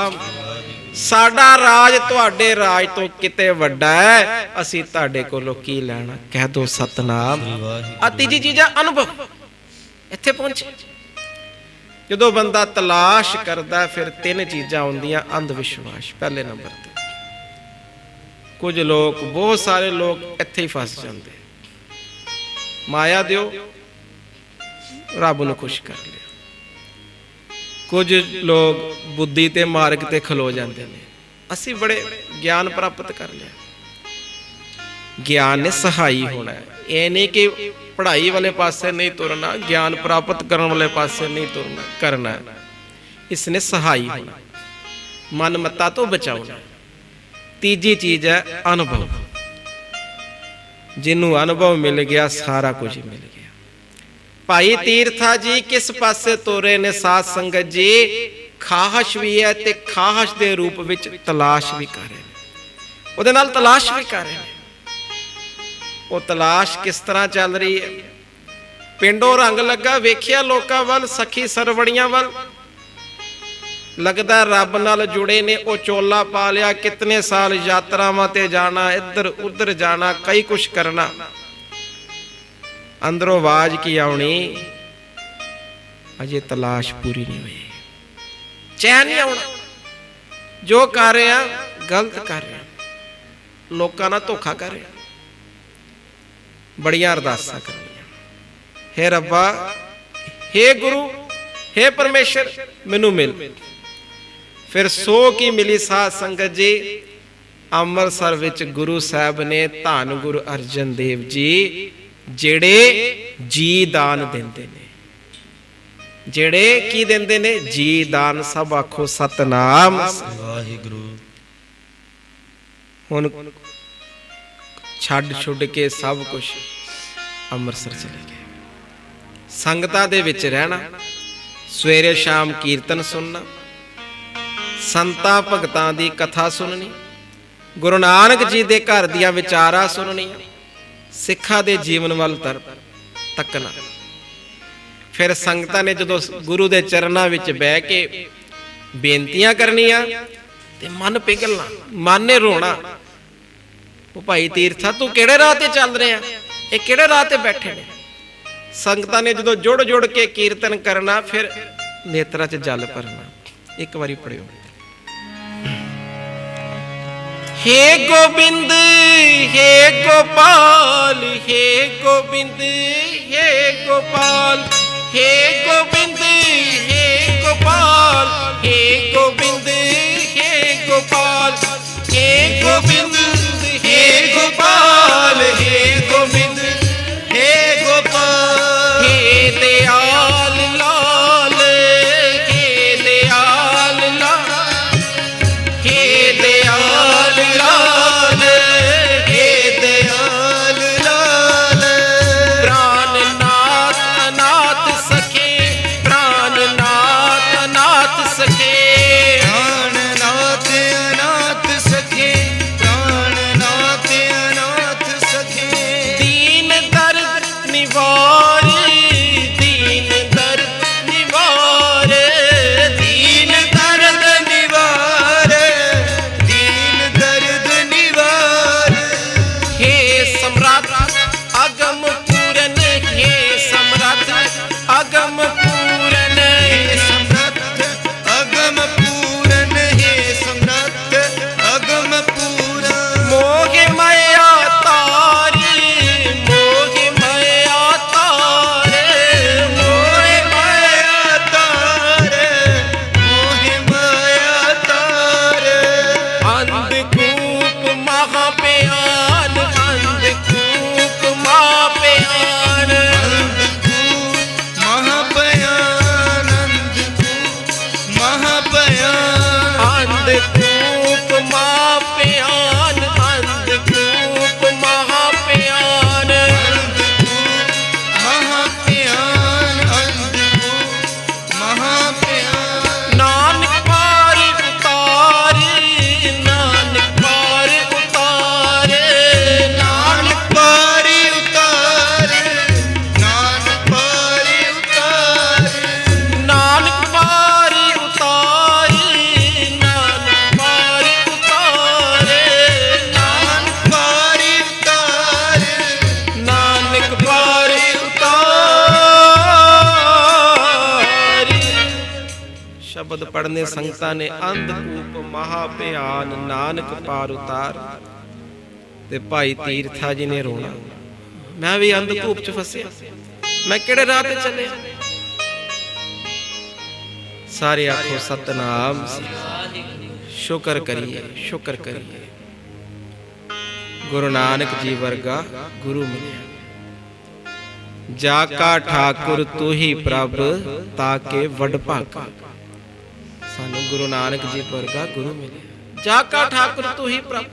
ਸਾਡਾ ਰਾਜ ਤੁਹਾਡੇ ਰਾਜ ਤੋਂ ਕਿਤੇ ਵੱਡਾ ਹੈ, ਅਸੀਂ ਤੁਹਾਡੇ ਕੋਲੋਂ ਕੀ ਲੈਣਾ। ਕਹਿ ਦੋ ਸਤਨਾਮ। ਆ ਤੀਜੀ ਚੀਜ਼ ਹੈ ਅਨੁਭਵ। ਇੱਥੇ ਪਹੁੰਚੇ ਜਦੋਂ ਬੰਦਾ ਤਲਾਸ਼ ਕਰਦਾ, ਫਿਰ ਤਿੰਨ ਚੀਜ਼ਾਂ ਆਉਂਦੀਆਂ। ਅੰਧ ਵਿਸ਼ਵਾਸ ਪਹਿਲੇ ਨੰਬਰ ਤੇ। ਕੁਝ ਲੋਕ, ਬਹੁਤ ਸਾਰੇ ਲੋਕ ਇੱਥੇ ਹੀ ਫਸ ਜਾਂਦੇ। ਮਾਇਆ ਦਿਓ, ਰੱਬ ਨੂੰ ਖੁਸ਼ ਕਰ ਲਿਆ। ਕੁਝ ਲੋਕ ਬੁੱਧੀ ਤੇ ਮਾਰਗ ਤੇ ਖਲੋ ਜਾਂਦੇ ਨੇ, ਅਸੀਂ ਬੜੇ ਗਿਆਨ ਪ੍ਰਾਪਤ ਕਰ ਲਿਆ। ਗਿਆਨ ਨੇ ਸਹਾਈ ਹੋਣਾ ਹੈ, ਇਹ ਨਹੀਂ ਕਿ ਪੜ੍ਹਾਈ ਵਾਲੇ ਪਾਸੇ ਨਹੀਂ ਤੁਰਨਾ, ਗਿਆਨ ਪ੍ਰਾਪਤ ਕਰਨ ਵਾਲੇ ਪਾਸੇ ਨਹੀਂ ਤੁਰਨਾ, ਕਰਨਾ। ਇਸ ਨੇ ਸਹਾਈ ਹੋਣਾ, ਮਨ ਮੱਤਾ ਤੋਂ ਬਚਾਉਣਾ। ਤੀਜੀ ਚੀਜ਼ ਹੈ ਅਨੁਭਵ। ਜਿਹਨੂੰ ਅਨੁਭਵ ਮਿਲ ਗਿਆ, ਸਾਰਾ ਕੁਝ ਮਿਲ ਗਿਆ। ਭਾਈ ਤੀਰਥਾ ਜੀ ਕਿਸ ਪਾਸੇ ਤੋਰੇ ਨੇ ਸਾਧ ਸੰਗਤ ਜੀ? ਖਾਹਸ਼ ਵੀ ਹੈ ਤੇ ਖਾਹਸ਼ ਦੇ ਰੂਪ ਵਿੱਚ ਤਲਾਸ਼ ਵੀ ਕਰ ਰਹੇ ਨੇ, ਉਹਦੇ ਨਾਲ ਤਲਾਸ਼ ਵੀ ਕਰ ਰਹੇ ਨੇ। ਉਹ ਤਲਾਸ਼ ਕਿਸ ਤਰ੍ਹਾਂ ਚੱਲ ਰਹੀ ਹੈ? ਪਿੰਡੋਂ ਰੰਗ ਲੱਗਾ, ਵੇਖਿਆ ਲੋਕਾਂ ਵੱਲ, ਸਖੀ ਸਰਵੜੀਆਂ ਵੱਲ, ਲੱਗਦਾ ਰੱਬ ਨਾਲ ਜੁੜੇ ਨੇ। ਉਹ ਚੋਲਾ ਪਾ ਲਿਆ, ਕਿਤਨੇ ਸਾਲ ਯਾਤਰਾਵਾਂ ਤੇ ਜਾਣਾ, ਇੱਧਰ ਉੱਧਰ ਜਾਣਾ, ਕਈ ਕੁਛ ਕਰਨਾ। ਅੰਦਰੋਂ ਆਵਾਜ਼ ਕੀ ਆਉਣੀ? ਅਜੇ ਤਲਾਸ਼ ਪੂਰੀ ਨਹੀਂ ਹੋਈ, ਚੈਨ ਨਹੀਂ ਆਉਣਾ। ਜੋ ਕਰ ਰਿਹਾ ਗਲਤ ਕਰ ਰਿਹਾ, ਲੋਕਾਂ ਨਾਲ ਧੋਖਾ ਕਰ ਰਿਹਾ। ਬੜੀਆਂ ਅਰਦਾਸਾਂ ਕਰਨੀਆਂ, ਹੇ ਰੱਬਾ, ਹੇ ਗੁਰੂ, ਹੇ ਪਰਮੇਸ਼ਰ, ਮੈਨੂੰ ਮਿਲ। ਫਿਰ ਸੋ ਕੀ ਮਿਲੀ ਸਾਧ ਸੰਗਤ ਜੀ? ਅੰਮ੍ਰਿਤਸਰ ਵਿੱਚ ਗੁਰੂ ਸਾਹਿਬ ਨੇ, ਧੰਨ ਗੁਰੂ ਅਰਜਨ ਦੇਵ ਜੀ, ਜਿਹੜੇ ਜੀ ਦਾਨ ਦਿੰਦੇ ਨੇ। ਜਿਹੜੇ ਕੀ ਦਿੰਦੇ ਨੇ? ਜੀ ਦਾਨ। ਸਭ ਆਖੋ ਸਤਨਾਮ ਵਾਹਿਗੁਰੂ। ਹੁਣ ਛੱਡ ਛੁੱਡ ਕੇ ਸਭ ਕੁਝ ਅੰਮ੍ਰਿਤਸਰ ਚਲੇ ਗਏ। ਸੰਗਤਾਂ ਦੇ ਵਿੱਚ ਰਹਿਣਾ, ਸਵੇਰੇ ਸ਼ਾਮ ਕੀਰਤਨ ਸੁਣਨਾ, ਸੰਤਾਂ ਭਗਤਾਂ ਦੀ ਕਥਾ ਸੁਣਨੀ, ਗੁਰੂ ਨਾਨਕ ਜੀ ਦੇ ਘਰ ਦੀਆਂ ਵਿਚਾਰਾਂ ਸੁਣਨੀਆਂ, ਸਿੱਖਾਂ ਦੇ ਜੀਵਨ ਵੱਲ ਤੱਕਣਾ। ਫਿਰ ਸੰਗਤਾਂ ਨੇ ਜਦੋਂ ਗੁਰੂ ਦੇ ਚਰਨਾਂ ਵਿੱਚ ਬਹਿ ਕੇ ਬੇਨਤੀਆਂ ਕਰਨੀਆਂ ਤੇ ਮਨ ਪਿਘਲਣਾ, ਮਨ ਨੇ ਰੋਣਾ। ਉਹ ਭਾਈ ਤੀਰਥਾ, ਤੂੰ ਕਿਹੜੇ ਰਾਹ ਤੇ ਚੱਲ ਰਿਹਾ? ਇਹ ਕਿਹੜੇ ਰਾਹ ਤੇ ਬੈਠੇ ਨੇ? ਸੰਗਤਾਂ ਨੇ ਜਦੋਂ ਜੁੜ ਜੁੜ ਕੇ ਕੀਰਤਨ ਕਰਨਾ, ਫਿਰ ਨੇਤਰਾਂ 'ਚ ਜਲ ਭਰਨਾ। ਇੱਕ ਵਾਰੀ ਪੜਿਓ। हे गोविंद हे गोपाल, हे गोविंद हे गोपाल, हे गोविंद हे गोपाल, हे गोविंद हे गोपाल, हे गोविंद हे गोपाल, हे गोविंद हे गोपाल, हे दयाल लाल, हे दयाल लाल, हे दयाल लाल, हे दयाल लाल। प्राणनाथ अनाथ सखे, प्राणनाथ अनाथ सखे, प्राणनाथ अनाथ सखे, प्राणनाथ अनाथ सखे। दीन दर्द निवार, दीन दर्द निवार, दीन दर्द निवार, दीन दर्द निवार। हे सम्राट अगम पूरन, हे सम्राट अगम पूरन, हे सम्राट अगम पूरन, हे सम्राट अगम पूरन। मोह माया तार, मोह माया तार, ਸ਼ਬਦ ਪੜ੍ਹਨੇ ਸੰਗਤਾਂ ਨੇ। ਅੰਧਕੂਪ ਮਹਾ ਭਿਆਨ ਨਾਨਕ ਪਾਰ ਉਤਾਰ। ਤੇ ਭਾਈ ਤੀਰਥਾ ਜੀ ਨੇ ਰੋਣਾ, ਮੈਂ ਵੀ ਅੰਧਕੂਪ ਚ ਫਸਿਆ, ਮੈਂ ਕਿਹੜੇ ਰਾਹ ਤੇ ਚੱਲਿਆ। ਸਾਰੇ ਆਖੋ ਸਤਨਾਮ ਸ਼ੁਕਰ ਕਰੀਏ, ਸ਼ੁਕਰ ਕਰੀਏ, ਗੁਰੂ ਨਾਨਕ ਜੀ ਵਰਗਾ ਗੁਰੂ ਮਿਲਿਆ। ਜਾ ਕਾ ਠਾਕੁਰ ਤੂੰ ਹੀ ਪ੍ਰਭ ਤਾਕੇ ਵਡ ਭਾਗਾ। ਸਾਨੂੰ ਗੁਰੂ ਨਾਨਕ ਜੀ ਵਰਗਾ ਗੁਰੂ ਮਿਲਿਆ। ਜਾ ਕਾ ਠਾਕੁਰ ਤੂੰ ਹੀ ਪ੍ਰਭ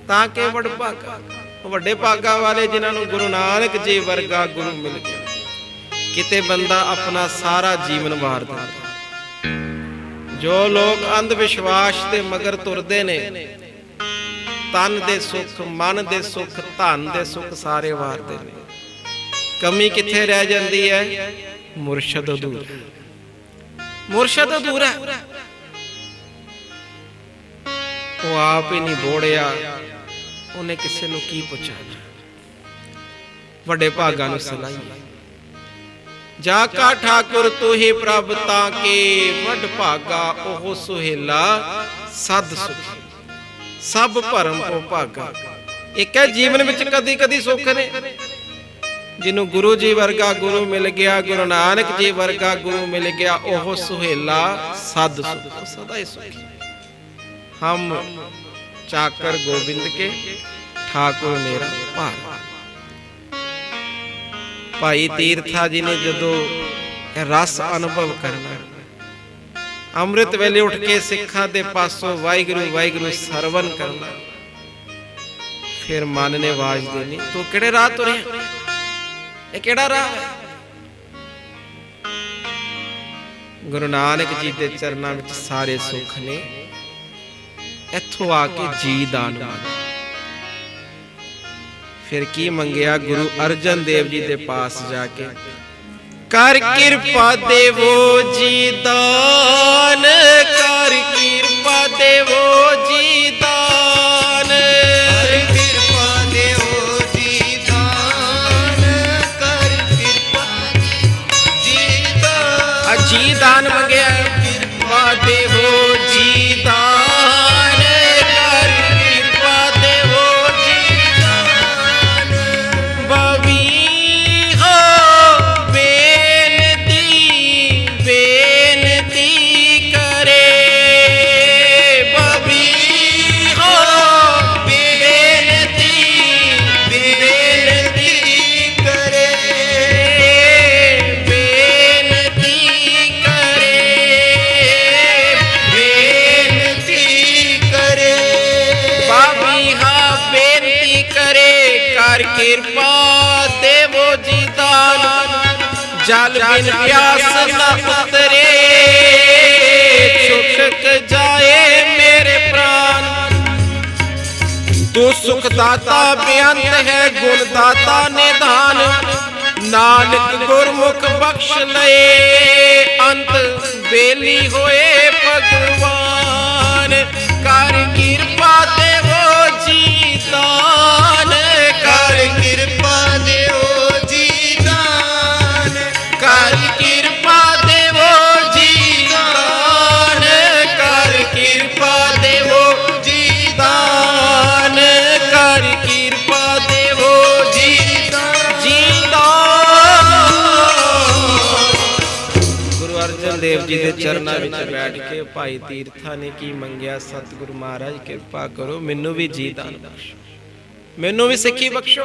ਤਾਕੇ ਵਡ ਭਾਗਾ। ਵੱਡੇ ਭਾਗਾ ਵਾਲੇ ਜਿਨ੍ਹਾਂ ਨੂੰ ਗੁਰੂ ਨਾਨਕ ਜੀ ਵਰਗਾ ਗੁਰੂ ਮਿਲ ਗਿਆ। ਕਿਤੇ ਬੰਦਾ ਆਪਣਾ ਸਾਰਾ ਜੀਵਨ ਵਾਰ ਦਿੰਦਾ। ਜੋ ਲੋਕ ਅੰਧ ਵਿਸ਼ਵਾਸ ਦੇ ਮਗਰ ਤੁਰਦੇ ਨੇ, ਤਨ ਦੇ ਸੁੱਖ, ਮਨ ਦੇ ਸੁੱਖ, ਧਨ ਦੇ ਸੁੱਖ ਸਾਰੇ ਵਾਰਦੇ ਨੇ। ਕਮੀ ਕਿੱਥੇ ਰਹਿ ਜਾਂਦੀ ਹੈ? ਮੁਰਸ਼ਦ ਅਧੂਰਾ, ਮੁਰਸ਼ਦ ਅਧੂਰਾ। ਉਹ ਆਪ ਹੀ ਨਹੀਂ ਬੋੜਿਆ, ਉਹਨੇ ਕਿਸੇ ਨੂੰ ਕੀ ਪੁੱਛਣਾ। ਵੱਡੇ ਭਾਗਾਂ ਨੂੰ ਸਲਾਹੀ। ਜਾ ਕਾ ਠਾਕੁਰ ਤੂੰ ਹੀ ਪ੍ਰਭ ਤਾਕੇ ਵਡ ਭਾਗਾ। ਉਹ ਸੁਹੇਲਾ ਸਦ ਸੁਖ ਸਭ ਭਰਮ ਕੋ ਭਾਗਾ। ਇੱਕ ਹੈ ਜੀਵਨ ਵਿੱਚ ਕਦੀ ਕਦੀ ਸੁੱਖ ਨੇ। ਜਿਹਨੂੰ ਗੁਰੂ ਜੀ ਵਰਗਾ ਗੁਰੂ ਮਿਲ ਗਿਆ, ਗੁਰੂ ਨਾਨਕ ਜੀ ਵਰਗਾ ਗੁਰੂ ਮਿਲ ਗਿਆ, ਉਹ ਸੁਹੇਲਾ ਸਦ ਸੁਖ, ਸਦਾ ਹੀ ਸੁਖੀ। ਹਮ ਚਾਕਰ ਗੋਬਿੰਦ ਕੇ ਠਾकुर मेरा भार। भाई तीर्था जी ने जदों रस अनुभव करना, अमृत वेले उठ के सिखां दे पासों वाहिगुरू वाहिगुरू सरवण करना, फिर मन ने आवाज देनी, तू किहड़े राह तुरिया, ये किहड़ा राह है। गुरु नानक जी दे चरनां विच सारे सुख ने। इत्थों आके जी दान मांग। फिर की मंगिया गुरु अर्जन देव जी दे पास जाके, कर कृपा देवो जी दान, कर कृपा देवो जी दान, कर कृपा देवो जी दान, कर कृपा जी दान। जी दान मंगिया, कृपा देवो जी दान, कर कृपा देवो जी दान। बवी हो बेनती बेनती करे, बवी हो बेनती बेनती करे, बेनती करे, बेनती करे। बाबी हाँ बेनती करे, कर कृपा देवो जी दान। जल बिन प्यास न उतरे, छुटक जाए मेरे प्राण। तू सुख दाता बेअंत है, गुण दाता निधान। नानक गुरमुख बख्श लए, अंत बेली होए भगवान। कर कृपा देवो जी दान, कर कृपा देवो जी दान, कर कृपा देवो जी दान, कर कृपा देवो जी दान, कर कृपा देवो जी दान। गुरु अर्जन देव जी के चरणों में बैठ के भाई तीर्था ने की मंगिया, सतगुरु महाराज कृपा करो, मैनू भी जी दान बख्शो, मैनू भी सिक्खी बख्शो।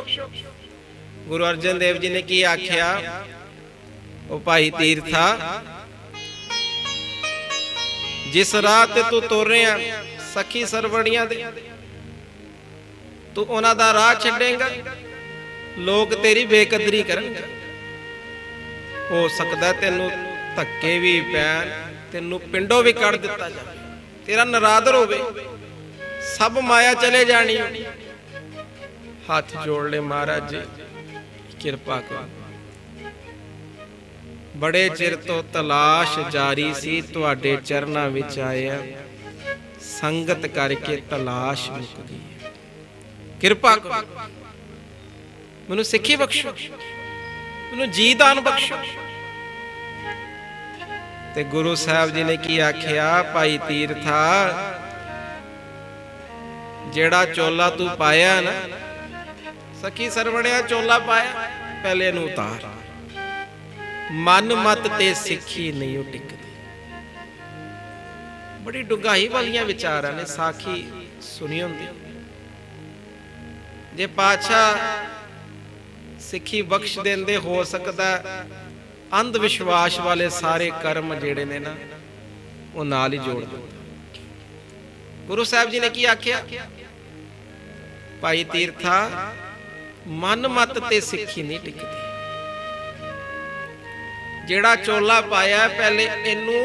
गुरु अर्जन देव जी ने की आख्या, ओ भाई तीर्था, जिस राह ते तू तुर रहा सखी सरवणियां दे, तू उन्हां दा राह छड्डेगा, लोग तेरी बेकदरी करनगे। हो सकदा तैनू धक्के भी पैण, तैनू पिंडों भी कढ़ दिता जाए, तेरा नरादर होवे, सब माया चले जानी। हाथ जोड़ ले महाराज जी, किरपा करो। बड़े चिर तो तलाश जारी सी, तुहाडे चरनां विच आया, संगत करके तलाश मुक गई। किरपा करो, मैनूं सिक्खी बख्शो, मैनूं जी दान बख्शो। ਤੇ ਗੁਰੂ ਸਾਹਿਬ ਜੀ ਨੇ ਕੀ ਆਖਿਆ, ਭਾਈ ਤੀਰਥਾ ਜਿਹੜਾ ਚੋਲਾ ਤੂੰ ਪਾਇਆ ਨਾ, ਸਖੀ ਸਰਵਣਿਆ ਚੋਲਾ ਪਾਇਆ, ਪਹਿਲੇ ਇਹਨੂੰ ਉਤਾਰ। ਮਨ ਮਤ ਤੇ ਸਿੱਖੀ ਨਹੀਂ ਉਹ ਟਿਕਦੀ। ਬੜੀ ਡੂੰਘਾਈ ਵਾਲੀਆਂ ਵਿਚਾਰਾਂ ਨੇ, ਸਾਖੀ ਸੁਣੀ ਹੁੰਦੀ। ਜੇ ਪਾਤਸ਼ਾਹ ਸਿੱਖੀ ਬਖਸ਼ ਦਿੰਦੇ, ਹੋ ਸਕਦਾ ਅੰਧ ਵਿਸ਼ਵਾਸ ਵਾਲੇ ਸਾਰੇ ਕਰਮ ਜਿਹੜੇ ਨੇ ਨਾ ਉਹ ਨਾਲ ਹੀ ਜੋੜ ਦਿੰਦੇ। ਗੁਰੂ ਸਾਹਿਬ ਜੀ ਨੇ ਕੀ ਆਖਿਆ, ਭਾਈ ਤੀਰਥਾ ਮਨ ਮਤ ਤੇ ਸਿੱਖੀ ਨਹੀਂ ਟਿਕਦੀ। ਜਿਹੜਾ ਚੋਲਾ ਪਾਇਆ ਪਹਿਲੇ ਇਹਨੂੰ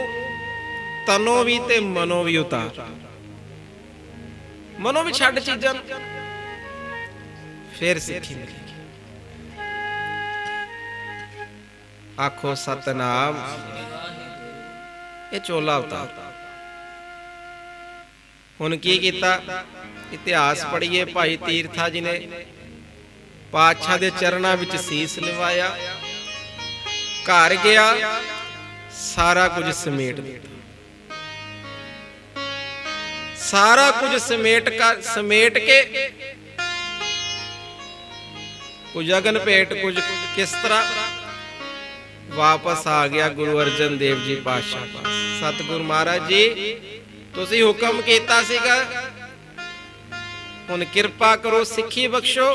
ਤਨੋਂ ਵੀ ਤੇ ਮਨੋਂ ਵੀ ਉਤਾਰ। ਮਨੋਂ ਵੀ ਛੱਡ ਚੀਜ਼ਾਂ, ਫਿਰ ਸਿੱਖੀ ਮਿਲੇਗੀ। ਆਖੋ ਸਤਨਾਮ। ਇਹ ਚੋਲਾ ਉਤਾਰ। ਹੁਣ ਕੀ ਕੀਤਾ, ਇਤਿਹਾਸ ਪੜ੍ਹੀਏ। ਭਾਈ ਤੀਰਥਾ ਜੀ ਨੇ ਪਾਤਸ਼ਾਹ ਦੇ ਚਰਨਾਂ ਵਿੱਚ ਸੀਸ ਨਿਵਾਇਆ, ਘਰ ਗਿਆ, ਸਾਰਾ ਕੁਝ ਸਮੇਟ ਦਿੱਤਾ। ਸਾਰਾ ਕੁਝ ਸਮੇਟ ਕੇ ਕੁਝ ਅਗਨ ਭੇਟ, ਕੁਝ ਕਿਸ ਤਰ੍ਹਾਂ ਵਾਪਸ ਆ ਗਿਆ ਗੁਰੂ ਅਰਜਨ ਦੇਵ ਜੀ ਪਾਤਸ਼ਾਹ ਪਾਸ। ਸਤਿਗੁਰੂ ਮਹਾਰਾਜ ਜੀ ਤੁਸੀਂ ਹੁਕਮ ਕੀਤਾ ਸੀਗਾ, ਹੁਣ ਕਿਰਪਾ ਕਰੋ ਸਿੱਖੀ ਬਖਸ਼ੋ।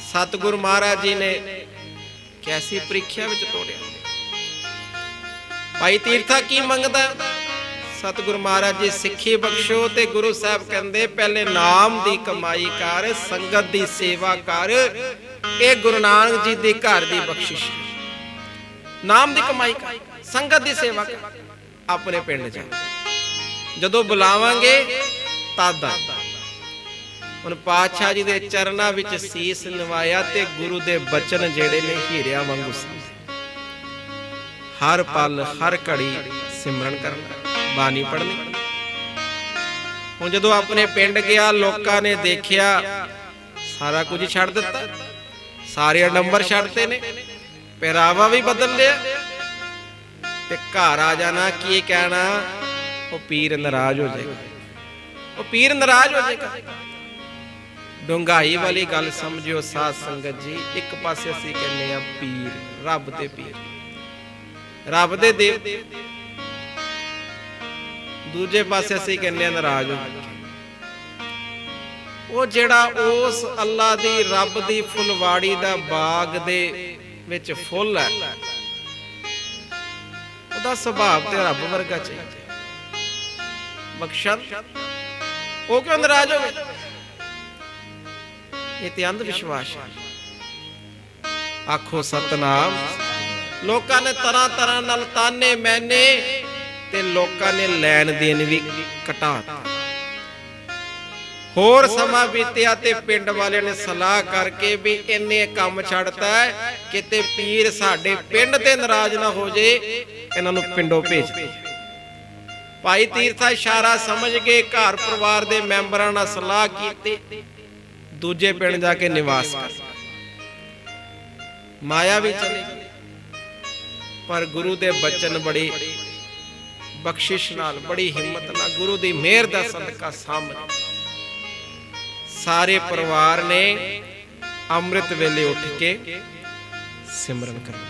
ਸਤਿਗੁਰੂ ਮਹਾਰਾਜ ਜੀ ਨੇ ਕੈਸੀ ਪ੍ਰੀਖਿਆ ਵਿੱਚ ਤੋੜਿਆ। ਭਾਈ ਤੀਰਥਾ ਕੀ ਮੰਗਦਾ, ਸਤਿਗੁਰੂ ਮਹਾਰਾਜ ਜੀ ਸਿੱਖੀ ਬਖਸ਼ੋ। ਤੇ ਗੁਰੂ ਸਾਹਿਬ ਕਹਿੰਦੇ ਪਹਿਲੇ ਨਾਮ ਦੀ ਕਮਾਈ ਕਰ, ਸੰਗਤ ਦੀ ਸੇਵਾ ਕਰ। ਇਹ ਗੁਰੂ ਨਾਨਕ ਜੀ ਦੇ ਘਰ ਦੀ ਬਖਸ਼ਿਸ਼। ਨਾਮ ਦੀ ਕਮਾਈ ਕਰ, ਸੰਗਤ ਦੀ ਸੇਵਾ ਕਰ, ਆਪਣੇ ਪਿੰਡ ਜਾ। ਜਦੋਂ ਬੁਲਾਵਾਂਗੇ ਤਦ ਆ। ਹੁਣ ਪਾਤਸ਼ਾਹ ਜੀ ਦੇ ਚਰਨਾਂ ਵਿੱਚ ਸੀਸ ਨਿਵਾਇਆ ਤੇ ਗੁਰੂ ਦੇ ਬਚਨ ਜਿਹੜੇ ਨੇ ਹੀਰਿਆਂ ਵਾਂਗੂ ਸਨ। ਹਰ ਪਲ ਹਰ ਘੜੀ ਸਿਮਰਨ ਕਰਨਾ, ਬਾਣੀ ਪੜ੍ਹਨੀ। ਹੁਣ ਜਦੋਂ ਆਪਣੇ ਪਿੰਡ ਗਿਆ, ਲੋਕਾਂ ਨੇ ਦੇਖਿਆ ਸਾਰਾ ਕੁਝ ਛੱਡ ਦਿੱਤਾ, ਸਾਰੇ ਅਡੰਬਰ ਛੱਡਤੇ ਨੇ, ਪਹਿਰਾਵਾ ਵੀ ਬਦਲ ਲਿਆ ਤੇ ਘਰ ਆ ਜਾਣਾ। ਕੀ ਕਹਿਣਾ, ਉਹ ਪੀਰ ਨਾਰਾਜ਼ ਹੋ ਜਾਏਗਾ, ਉਹ ਪੀਰ ਨਾਰਾਜ਼ ਹੋ ਜਾਏਗਾ। ਡੂੰਘਾਈ ਵਾਲੀ ਗੱਲ ਸਮਝਿਓ ਸਾਧ ਸੰਗਤ ਜੀ। ਇੱਕ ਪਾਸੇ ਅਸੀਂ ਕਹਿੰਦੇ ਆ ਪੀਰ, ਰੱਬ ਦੇ ਪੀਰ, ਰੱਬ ਦੇ ਦੇਵ। ਦੂਜੇ ਪਾਸੇ ਅਸੀਂ ਕਹਿੰਦੇ ਆ ਨਾਰਾਜ਼ ਹੋ ਜਾਏਗਾ। ਉਹ ਜਿਹੜਾ ਉਸ ਅੱਲਾ ਦੀ, ਰੱਬ ਦੀ ਫੁੱਲਵਾੜੀ ਦਾ ਬਾਗ ਦੇ ਵਿੱਚ ਫੁੱਲ ਹੈ, ਉਹਦਾ ਸੁਭਾਅ ਤੇ ਰੱਬ ਵਰਗਾ ਚਾਹੀਦਾ। ਬਖਸ਼ਣ, ਉਹ ਕਿਉਂ ਨਾਰਾਜ਼ ਹੋਵੇ? ਇਹ ਤੇ ਅੰਧ ਵਿਸ਼ਵਾਸ ਹੈ। ਆਖੋ ਸਤਨਾਮ। ਲੋਕਾਂ ਨੇ ਤਰ੍ਹਾਂ ਤਰ੍ਹਾਂ ਨਾਲ ਤਾਨੇ ਮੈਨੇ ਤੇ ਲੋਕਾਂ ਨੇ ਲੈਣ ਦੇਣ ਵੀ ਘਟਾਤਾ। ਹੋਰ ਸਮਾਂ ਬੀਤਿਆ ਤੇ ਪਿੰਡ ਵਾਲਿਆਂ ਨੇ ਸਲਾਹ ਕਰਕੇ ਵੀ ਇੰਨੇ ਕੰਮ ਛੱਡਤਾ ਹੈ, ਕਿਤੇ ਪੀਰ ਸਾਡੇ ਪਿੰਡ ਤੇ ਨਾਰਾਜ਼ ਨਾ ਹੋ ਜੇ, ਇਹਨਾਂ ਨੂੰ ਪਿੰਡੋਂ ਭੇਜ ਦੇ। ਭਾਈ ਤੀਰਥਾ ਇਸ਼ਾਰਾ ਸਮਝ ਕੇ ਘਰ ਪਰਿਵਾਰ ਦੇ ਮੈਂਬਰਾਂ ਨਾਲ ਸਲਾਹ ਕੀਤੀ, ਦੂਜੇ ਪਿੰਡ ਜਾ ਕੇ ਨਿਵਾਸ ਕਰ। ਮਾਇਆ ਵੀ ਚਲੀ ਗਈ, ਪਰ ਗੁਰੂ ਦੇ ਬਚਨ ਬੜੀ ਬਖਸ਼ਿਸ਼ ਨਾਲ, ਬੜੀ ਹਿੰਮਤ ਨਾਲ, ਗੁਰੂ ਦੀ ਮਿਹਰ ਦਾ ਸਦਕਾ ਸਾਹਮਣੇ ਸਾਰੇ ਪਰਿਵਾਰ ਨੇ ਅੰਮ੍ਰਿਤ ਵੇਲੇ ਉੱਠ ਕੇ ਸਿਮਰਨ ਕਰਨਾ,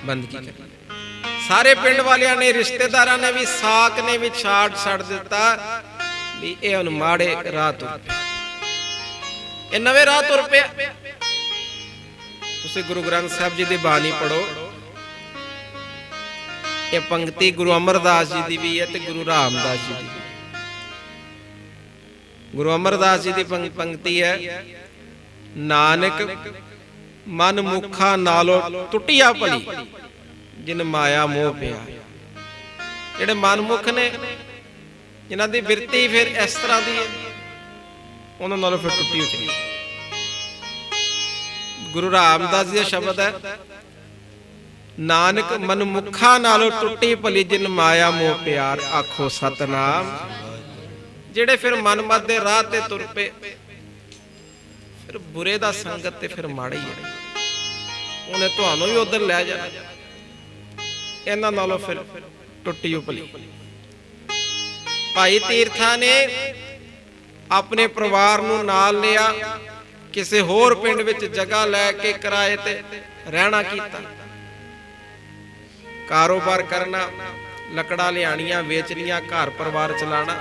ਬੰਦਗੀ ਕਰਨੀ। ਸਾਰੇ ਪਿੰਡ ਵਾਲਿਆਂ ਨੇ, ਰਿਸ਼ਤੇਦਾਰਾਂ ਨੇ ਵੀ, ਸਾਕ ਨੇ ਵੀ ਛੱਡ ਦਿੱਤਾ ਵੀ ਇਹ ਹੁਣ ਮਾੜੇ ਰਾਹ ਤੁਰ ਪਿਆ, ਇਹ ਨਵੇਂ ਰਾਹ ਤੁਰ ਪਿਆ। ਤੁਸੀਂ ਗੁਰੂ ਗ੍ਰੰਥ ਸਾਹਿਬ ਜੀ ਦੀ ਬਾਣੀ ਪੜੋ। ਇਹ ਪੰਕਤੀ ਗੁਰੂ ਅਮਰਦਾਸ ਜੀ ਦੀ ਵੀ ਹੈ ਤੇ ਗੁਰੂ ਰਾਮਦਾਸ ਜੀ ਦੀ। ਗੁਰੂ ਅਮਰਦਾਸ ਜੀ ਦੀ ਪੰਕਤੀ ਹੈ, ਨਾਨਕ ਮਨ ਮੁਖਾ ਨਾਲੋਂ ਟੁੱਟਿਆ ਭਲੀ, ਜਿਨ ਮਾਇਆ ਮੋਹ ਪਿਆ। ਜਿਹੜੇ ਮਨਮੁਖ ਨੇ, ਜਿਨ੍ਹਾਂ ਦੀ ਬਿਰਤੀ ਫਿਰ ਇਸ ਤਰ੍ਹਾਂ ਦੀ ਹੈ, ਉਹਨਾਂ ਨਾਲੋਂ ਫਿਰ ਟੁੱਟੀ ਹੋ ਚਲੀ। ਗੁਰੂ ਰਾਮਦਾਸ ਜੀ ਦਾ ਸ਼ਬਦ ਹੈ, ਨਾਨਕ ਮਨਮੁਖਾਂ ਨਾਲੋਂ ਟੁੱਟੀ ਭਲੀ, ਜਿਨ ਮਾਇਆ ਮੋਹ ਪਿਆਰ। ਆਖੋ ਸਤਨਾਮ। ਜਿਹੜੇ ਫਿਰ ਮਨਮਤ ਦੇ ਰਾਹ ਤੇ ਤੁਰ ਪਏ, ਫਿਰ ਬੁਰੇ ਦਾ ਸੰਗਤ ਤੇ ਫਿਰ ਮਾੜਾ ਹੀ ਹੈ। ਉਹਨੇ ਤੁਹਾਨੂੰ ਵੀ ਉਧਰ ਲੈ ਜਾਣਾ। ਇਹਨਾਂ ਨਾਲੋਂ ਫਿਰ ਟੁੱਟੀ ਉਪਲੀ। ਭਾਈ ਤੀਰਥਾ ਨੇ ਆਪਣੇ ਪਰਿਵਾਰ ਨੂੰ ਨਾਲ ਲਿਆ, ਕਿਸੇ ਹੋਰ ਪਿੰਡ ਵਿੱਚ ਜਗ੍ਹਾ ਲੈ ਕੇ ਕਿਰਾਏ ਤੇ ਰਹਿਣਾ ਕੀਤਾ। ਕਾਰੋਬਾਰ ਕਰਨਾ, ਲੱਕੜਾਂ ਲਿਆਣੀਆਂ, ਵੇਚਣੀਆਂ, ਘਰ ਪਰਿਵਾਰ ਚਲਾਣਾ।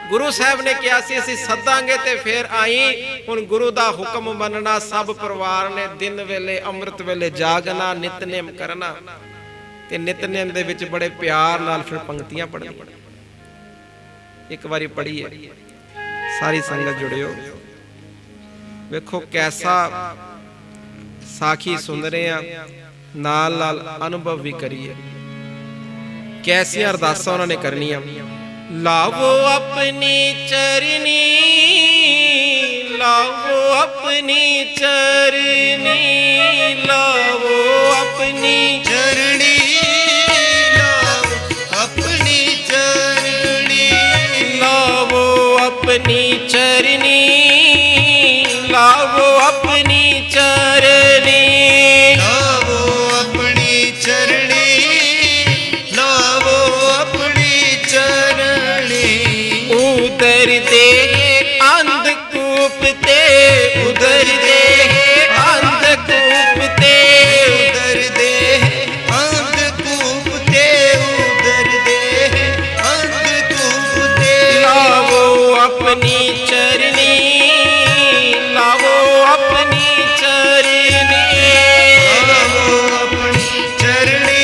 ਗੁਰੂ ਸਾਹਿਬ ਨੇ ਕਿਹਾ ਸੀ ਅਸੀਂ ਸੱਦਾਂਗੇ ਤੇ ਫੇਰ ਆਈ। ਹੁਣ ਗੁਰੂ ਦਾ ਹੁਕਮ ਮੰਨਣਾ। ਸਭ ਪਰਿਵਾਰ ਨੇ ਦਿਨ ਵੇਲੇ ਅੰਮ੍ਰਿਤ ਵੇਲੇ ਜਾਗਣਾ, ਨਿਤਨੇਮ ਕਰਨਾ ਤੇ ਨਿਤਨੇਮ ਦੇ ਵਿੱਚ ਬੜੇ ਪਿਆਰ ਨਾਲ ਫਿਰ ਪੰਕਤੀਆਂ ਪੜ੍ਹਨੀਆਂ। ਇੱਕ ਵਾਰੀ ਪੜ੍ਹੀਏ, ਸਾਰੀ ਸੰਗਤ ਜੁੜਿਓ। ਵੇਖੋ ਕੈਸਾ ਸਾਖੀ ਸੁਣ ਰਹੇ ਆ, ਨਾਲ ਨਾਲ ਅਨੁਭਵ ਵੀ ਕਰੀਏ। ਕੈਸੀਆਂ ਅਰਦਾਸਾਂ ਉਹਨਾਂ ਨੇ ਕਰਨੀਆਂ। ਲਾਵੋ ਆਪਣੀ ਚਰਨੀ, ਲਾਵੋ ਆਪਣੀ ਚਰਨੀ, ਲਾਵੋ ਆਪਣੀ ਚਰਣੀ, ਲਾਵੋ ਆਪਣੀ ਚਰਣੀ, ਲਾਵੋ ਆਪਣੀ ਚਰਨੀ, ਲਾਵੋ ਆਪਣੀ ਚਰਨੀ, ਲਾਵੋ ਆਪਣੀ ਚਰਣੀ, ਲਾਵੋ ਆਪਣੀ ਚਰਣੀ। ਉਦਰ ਦੇ ਅੰਧਕੂਪ ਤੇ, ਉਦਰ ਦੇ ਅੰਧਕੂਪ ਤੇ, ਉਦਰ ਦੇ ਅੰਧਕੂਪ ਤੇ, ਉਦਰ ਦੇ ਅੰਧਕੂਪ ਤੇ। ਲਾਵੋ ਆਪਣੀ ਚਰਨੀ, ਲਾਵੋ ਆਪਣੀ ਚਰਨੀ, ਲਾਵੋ ਆਪਣੀ ਚਰਣੀ,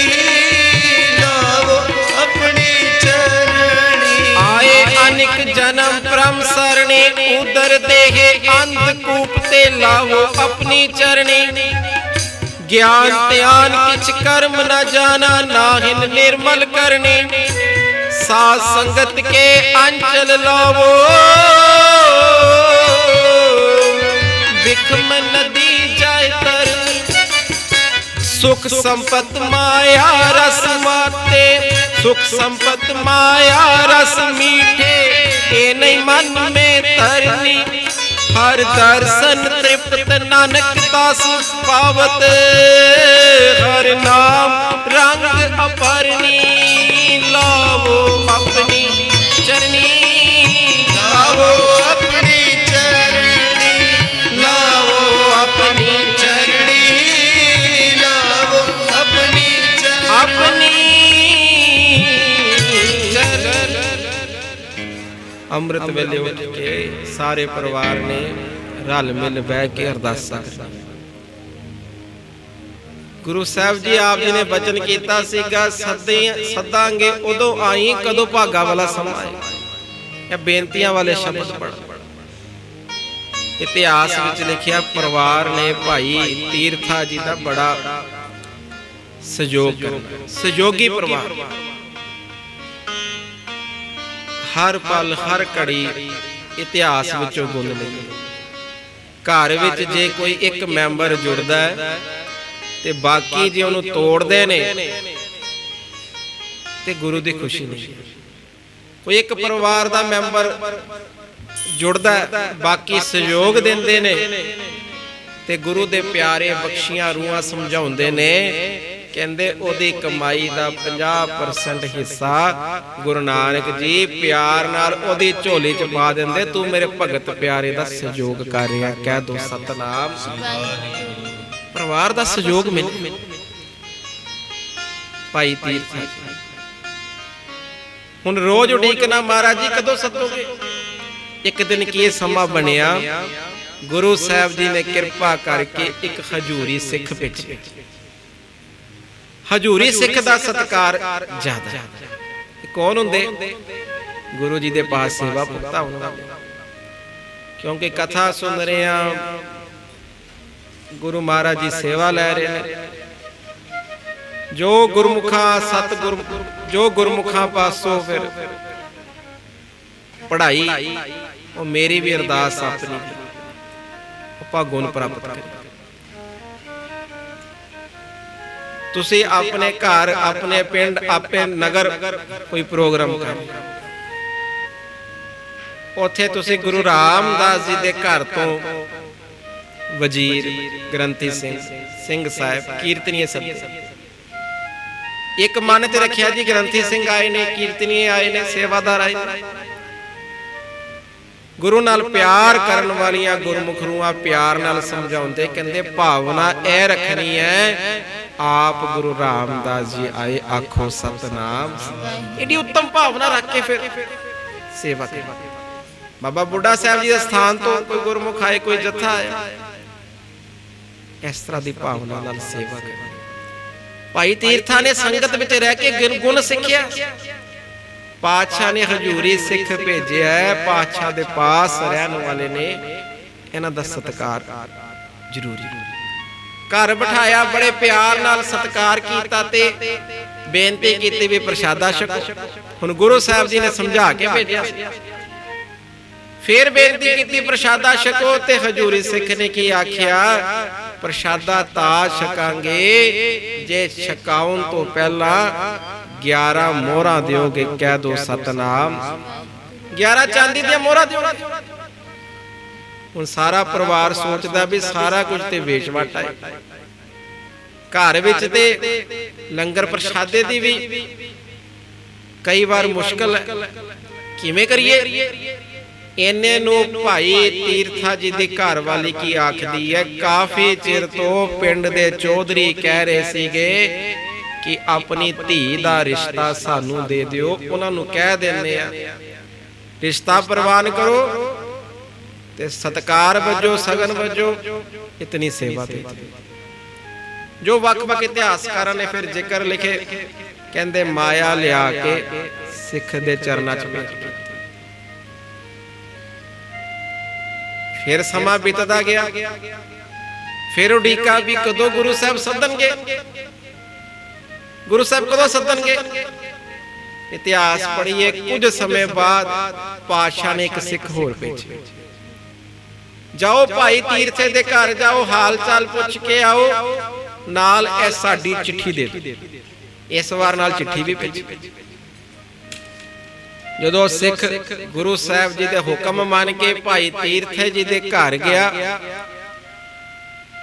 ਲਾਵੋ ਆਪਣੀ ਚਰਣੀ। ਆਏ ਅਨਿਕ ਜਨਮ ਪ੍ਰਮ ਸਰਣੇ, ਉਦਰ ਦੇਹ ਅੰਧਕੂਪ ਤੇ ਲਾਵੋ ਆਪਣੀ ਚਰਣੀ। ਗਿਆਨ ਧਿਆਨ ਕਿਛ ਕਰਮ ਨ ਜਾਣਾ, ਨਾਹਿਨ ਨਿਰਮਲ ਕਰਨੀ। ਸਾਧ ਸੰਗਤ ਕੇ ਅੰਚਲ ਲਾਵੋ, ਵਿਖਮ ਨਦੀ ਜਾਇ ਤਰ। ਸੁਖ ਸੰਪਤ ਮਾਇਆ ਰਸ ਮਾਤੇ, ਸੁਖ ਸੰਪਤ ਮਾਇਆ ਰਸ मीठे, ਇਹ ਨਹੀਂ ਮਨ में तरनी। हर दर्शन तृप्त नानक दास पावत, हर नाम रंग अपरनी। लावो अपनी चरनी, लावो अपनी चरणी, लावो अपनी चरणी, लावो अपनी चरणी। अपनी ਅੰਮ੍ਰਿਤ ਵੇਲੇ ਉੱਠ ਕੇ ਸਾਰੇ ਪਰਿਵਾਰ ਨੇ ਰਲ ਮਿਲ ਬਹਿ ਕੇ ਅਰਦਾਸਾਂ ਕਰਨੀਆਂ। ਗੁਰੂ ਸਾਹਿਬ ਜੀ ਆਪ ਜੀ ਨੇ ਬਚਨ ਕੀਤਾ ਸੀਗਾ, ਸੱਦਾਂਗੇ ਉਦੋਂ ਆਈ ਕਦੋਂ ਭਾਗਾ ਵਾਲਾ ਸਮਾਂ ਆਏ। ਇਹ ਬੇਨਤੀਆਂ ਵਾਲੇ ਸ਼ਬਦ ਪੜ੍ਹ। ਇਤਿਹਾਸ ਵਿੱਚ ਲਿਖਿਆ ਪਰਿਵਾਰ ਨੇ ਭਾਈ ਤੀਰਥਾ ਜੀ ਦਾ ਬੜਾ ਸਹਿਯੋਗ ਕਰਨਾ। ਸਹਿਯੋਗੀ ਪਰਿਵਾਰ, ਹਰ ਪਲ ਹਰ ਘੜੀ ਇਤਿਹਾਸ ਵਿੱਚੋਂ ਗੁਣ ਲਈਏ। ਘਰ ਵਿੱਚ ਜੇ ਕੋਈ ਇੱਕ ਮੈਂਬਰ ਜੁੜਦਾ ਹੈ ਤੇ ਬਾਕੀ ਜੇ ਉਹਨੂੰ ਤੋੜਦੇ ਨੇ ਤੇ ਗੁਰੂ ਦੀ ਖੁਸ਼ੀ ਨਹੀਂ। ਕੋਈ ਇੱਕ ਪਰਿਵਾਰ ਦਾ ਮੈਂਬਰ ਜੁੜਦਾ ਹੈ, ਬਾਕੀ ਸਹਿਯੋਗ ਦਿੰਦੇ ਨੇ ਤੇ ਗੁਰੂ ਦੇ ਪਿਆਰੇ ਬਖਸ਼ੀਆਂ ਰੂਹਾਂ ਸਮਝਾਉਂਦੇ ਨੇ। ਕਹਿੰਦੇ ਉਹਦੀ ਕਮਾਈ ਦਾ 50% ਹਿੱਸਾ ਗੁਰੂ ਨਾਨਕ ਜੀ ਪਿਆਰ ਨਾਲ ਉਹਦੀ ਝੋਲੀ ਚ ਪਾ ਦਿੰਦੇ। ਤੂੰ ਮੇਰੇ ਭਗਤ ਪਿਆਰੇ ਦਾ ਸਹਿਯੋਗ ਕਰ ਰਿਹਾ, ਕਹਿ ਦੋ ਸਤਨਾਮ। ਪਰਿਵਾਰ ਦਾ ਸਹਿਯੋਗ ਮਿਲ। ਭਾਈ ਤੀਰਥ ਹੁਣ ਰੋਜ਼ ਉਡੀਕਣਾ, ਮਹਾਰਾਜ ਜੀ ਕਦੋਂ ਸੱਦੋਗੇ। ਇੱਕ ਦਿਨ ਕੀ ਸਮਾਂ ਬਣਿਆ, ਗੁਰੂ ਸਾਹਿਬ ਜੀ ਨੇ ਕਿਰਪਾ ਕਰਕੇ ਇੱਕ ਹਜੂਰੀ ਸਿੱਖ ਭੇਜੇ। ਹਜੂਰੀ ਸਿੱਖ ਦਾ ਸਤਿਕਾਰ ਜ਼ਿਆਦਾ। ਕੌਣ ਹੁੰਦੇ? ਗੁਰੂ ਜੀ ਦੇ ਪਾਸ ਸੇਵਾ ਭੁਗਤਾ ਉਹਨਾਂ ਵਾਲੇ। ਕਿਉਂਕਿ ਕਥਾ ਸੁਣ ਰਹੇ ਆ, ਗੁਰੂ ਮਹਾਰਾਜ ਜੀ ਸੇਵਾ ਲੈ ਰਹੇ ਨੇ। ਜੋ ਗੁਰਮੁਖਾਂ ਸਤਿਗੁਰ, ਜੋ ਗੁਰਮੁਖਾਂ ਪਾਸੋਂ ਫਿਰ ਪੜ੍ਹਾਈ, ਉਹ ਮੇਰੀ ਵੀ ਅਰਦਾਸ ਆਪਣੀ ਆਪਾਂ ਗੁਣ ਪ੍ਰਾਪਤ ਕਰੀਏ। ਤੁਸੀਂ ਆਪਣੇ ਘਰ, ਆਪਣੇ ਪਿੰਡ, ਆਪਣੇ ਨਗਰ ਕੋਈ ਪ੍ਰੋਗਰਾਮ ਕਰੋ, ਉੱਥੇ ਤੁਸੀਂ ਗੁਰੂ ਰਾਮਦਾਸ ਜੀ ਦੇ ਘਰ ਤੋਂ ਵਜ਼ੀਰ ਗ੍ਰੰਥੀ ਸਿੰਘ ਸਾਹਿਬ ਕੀਰਤਨੀਏ ਸੱਦੇ। ਇੱਕ ਮਨ ਤੇ ਰੱਖਿਆ ਜੀ ਗ੍ਰੰਥੀ ਸਿੰਘ ਆਏ ਨੇ, ਕੀਰਤਨੀਏ ਆਏ ਨੇ, ਸੇਵਾਦਾਰ ਆਏ ਨੇ। ਗੁਰੂ ਨਾਲ ਪਿਆਰ ਕਰਨ ਵਾਲੀਆਂ ਗੁਰਮੁਖ ਰੂਹਾਂ ਪਿਆਰ ਨਾਲ ਸਮਝਾਉਂਦੇ, ਕਹਿੰਦੇ ਭਾਵਨਾ ਇਹ ਰੱਖਣੀ ਹੈ, ਆਪ ਗੁਰੂ ਰਾਮਦਾਸ ਜੀ ਆਏ, ਆਖੋ ਸਤਨਾਮ। ਏਡੀ ਉੱਤਮ ਭਾਵਨਾ ਰੱਖ ਕੇ ਫਿਰ ਸੇਵਾ ਕਰੋ। ਬਾਬਾ ਬੁੱਢਾ ਸਾਹਿਬ ਜੀ ਦੇ ਸਥਾਨ ਤੋਂ ਕੋਈ ਗੁਰਮੁਖ ਆਏ, ਕੋਈ ਜਥਾ ਆਇਆ, ਇਸ ਤਰ੍ਹਾਂ ਦੀ ਭਾਵਨਾ ਨਾਲ ਸੇਵਾ ਕਰੋ। ਭਾਈ ਤੀਰਥਾਂ ਨੇ ਸੰਗਤ ਵਿੱਚ ਰਹਿ ਕੇ ਗੁਣ ਸਿੱਖਿਆ। ਪਾਤਸ਼ਾਹ ਨੇ ਹਜ਼ੂਰੀ ਸਿੱਖ ਭੇਜਿਆ, ਪਾਤਸ਼ਾਹ ਦੇ ਪਾਸ ਰਹਿਣ ਵਾਲੇ ਨੇ ਇਹਨਾਂ ਦਾ ਸਤਿਕਾਰ ਜ਼ਰੂਰੀ। ਘਰ ਬਿਠਾਇਆ, ਬੜੇ ਪਿਆਰ ਨਾਲ ਸਤਿਕਾਰ ਕੀਤਾ ਤੇ ਬੇਨਤੀ ਕੀਤੀ ਵੀ ਪ੍ਰਸ਼ਾਦਾ ਛਕੋ। ਹੁਣ ਗੁਰੂ ਸਾਹਿਬ ਜੀ ਨੇ ਸਮਝਾ ਕੇ ਭੇਜਿਆ, ਫਿਰ ਬੇਨਤੀ ਕੀਤੀ ਪ੍ਰਸ਼ਾਦਾ ਛਕੋ, ਤੇ ਹਜ਼ੂਰੀ ਸਿੱਖ ਨੇ ਕੀ ਆਖਿਆ, ਪ੍ਰਸ਼ਾਦਾ ਤਾਂ ਛਕਾਂਗੇ ਜੇ ਛਕਾਉਣ ਤੋਂ ਪਹਿਲਾਂ 11 ਮੋਹਰਾਂ ਦਿਓਗੇ, ਕਹਿ ਦੋ ਸਤਨਾਮ। 11 ਚਾਂਦੀ ਦੀਆਂ ਮੋਹਰਾਂ ਦਿਓਗੇ। ਹੁਣ ਸਾਰਾ ਪਰਿਵਾਰ ਸੋਚਦਾ ਵੀ ਸਾਰਾ ਕੁਝ ਤੇ ਵੇਚ-ਵਟ ਹੈ, ਘਰ ਵਿੱਚ ਤੇ ਲੰਗਰ ਪ੍ਰਸ਼ਾਦੇ ਦੀ ਵੀ ਕਈ ਵਾਰ ਮੁਸ਼ਕਲ ਹੈ, ਕਿਵੇਂ ਕਰੀਏ। ਇਹਨੇ ਨੂੰ ਭਾਈ ਤੀਰਥਾ ਜੀ ਦੀ ਘਰ ਵਾਲੀ ਕੀ ਆਖਦੀ ਹੈ, ਕਾਫੀ ਚਿਰ ਤੋਂ ਪਿੰਡ ਦੇ ਚੌਧਰੀ ਕਹਿ ਰਹੇ ਸੀਗੇ ਕਿ ਆਪਣੀ ਧੀ ਦਾ ਰਿਸ਼ਤਾ ਸਾਨੂੰ ਦੇ ਦਿਓ। ਉਹਨਾਂ ਨੂੰ ਕਹਿ ਦਿੰਦੇ ਆ ਰਿਸ਼ਤਾ ਪ੍ਰਵਾਨ ਕਰੋ ਤੇ ਸਤਕਾਰ ਵਜੋਂ ਸਗਨ ਵਜੋਂ ਇਤਨੀ ਸੇਵਾ ਦੇ। ਜੋ ਵੱਖ-ਵੱਖ ਇਤਿਹਾਸਕਾਰਾਂ ਨੇ ਫਿਰ ਜ਼ਿਕਰ ਲਿਖੇ, ਕਹਿੰਦੇ ਮਾਇਆ ਲਿਆ ਕੇ ਸਿੱਖ ਦੇ ਚਰਨਾਂ 'ਚ ਭੇਜ ਦਿੱਤੀ। ਫਿਰ ਸਮਾਂ ਬੀਤਦਾ ਗਿਆ, ਫਿਰ ਉਡੀਕਾ ਵੀ ਕਦੋਂ ਗੁਰੂ ਸਾਹਿਬ ਸੱਦਣਗੇ, ਗੁਰੂ ਸਾਹਿਬ ਕਦੋਂ ਸੱਦਣਗੇ। ਇਤਿਹਾਸ ਪੜ੍ਹੀਏ, ਕੁਝ ਸਮੇਂ ਬਾਅਦ ਪਾਤਸ਼ਾਹ ਨੇ ਇੱਕ ਸਿੱਖ ਹੋਰ ਭੇਜਿਆ, ਜਾਓ ਭਾਈ ਤੀਰਥੇ ਦੇ ਘਰ ਜਾਓ, ਹਾਲ ਚਾਲ ਪੁੱਛ ਕੇ ਆਓ, ਨਾਲ ਇਹ ਸਾਡੀ ਚਿੱਠੀ ਦੇ ਦਿਓ। ਇਸ ਵਾਰ ਨਾਲ ਚਿੱਠੀ ਵੀ ਭੇਜੀ। ਜਦੋਂ ਸਿੱਖ ਗੁਰੂ ਸਾਹਿਬ ਜੀ ਦੇ ਹੁਕਮ ਮੰਨ ਕੇ ਭਾਈ ਤੀਰਥੇ ਜੀ ਦੇ ਘਰ ਗਿਆ,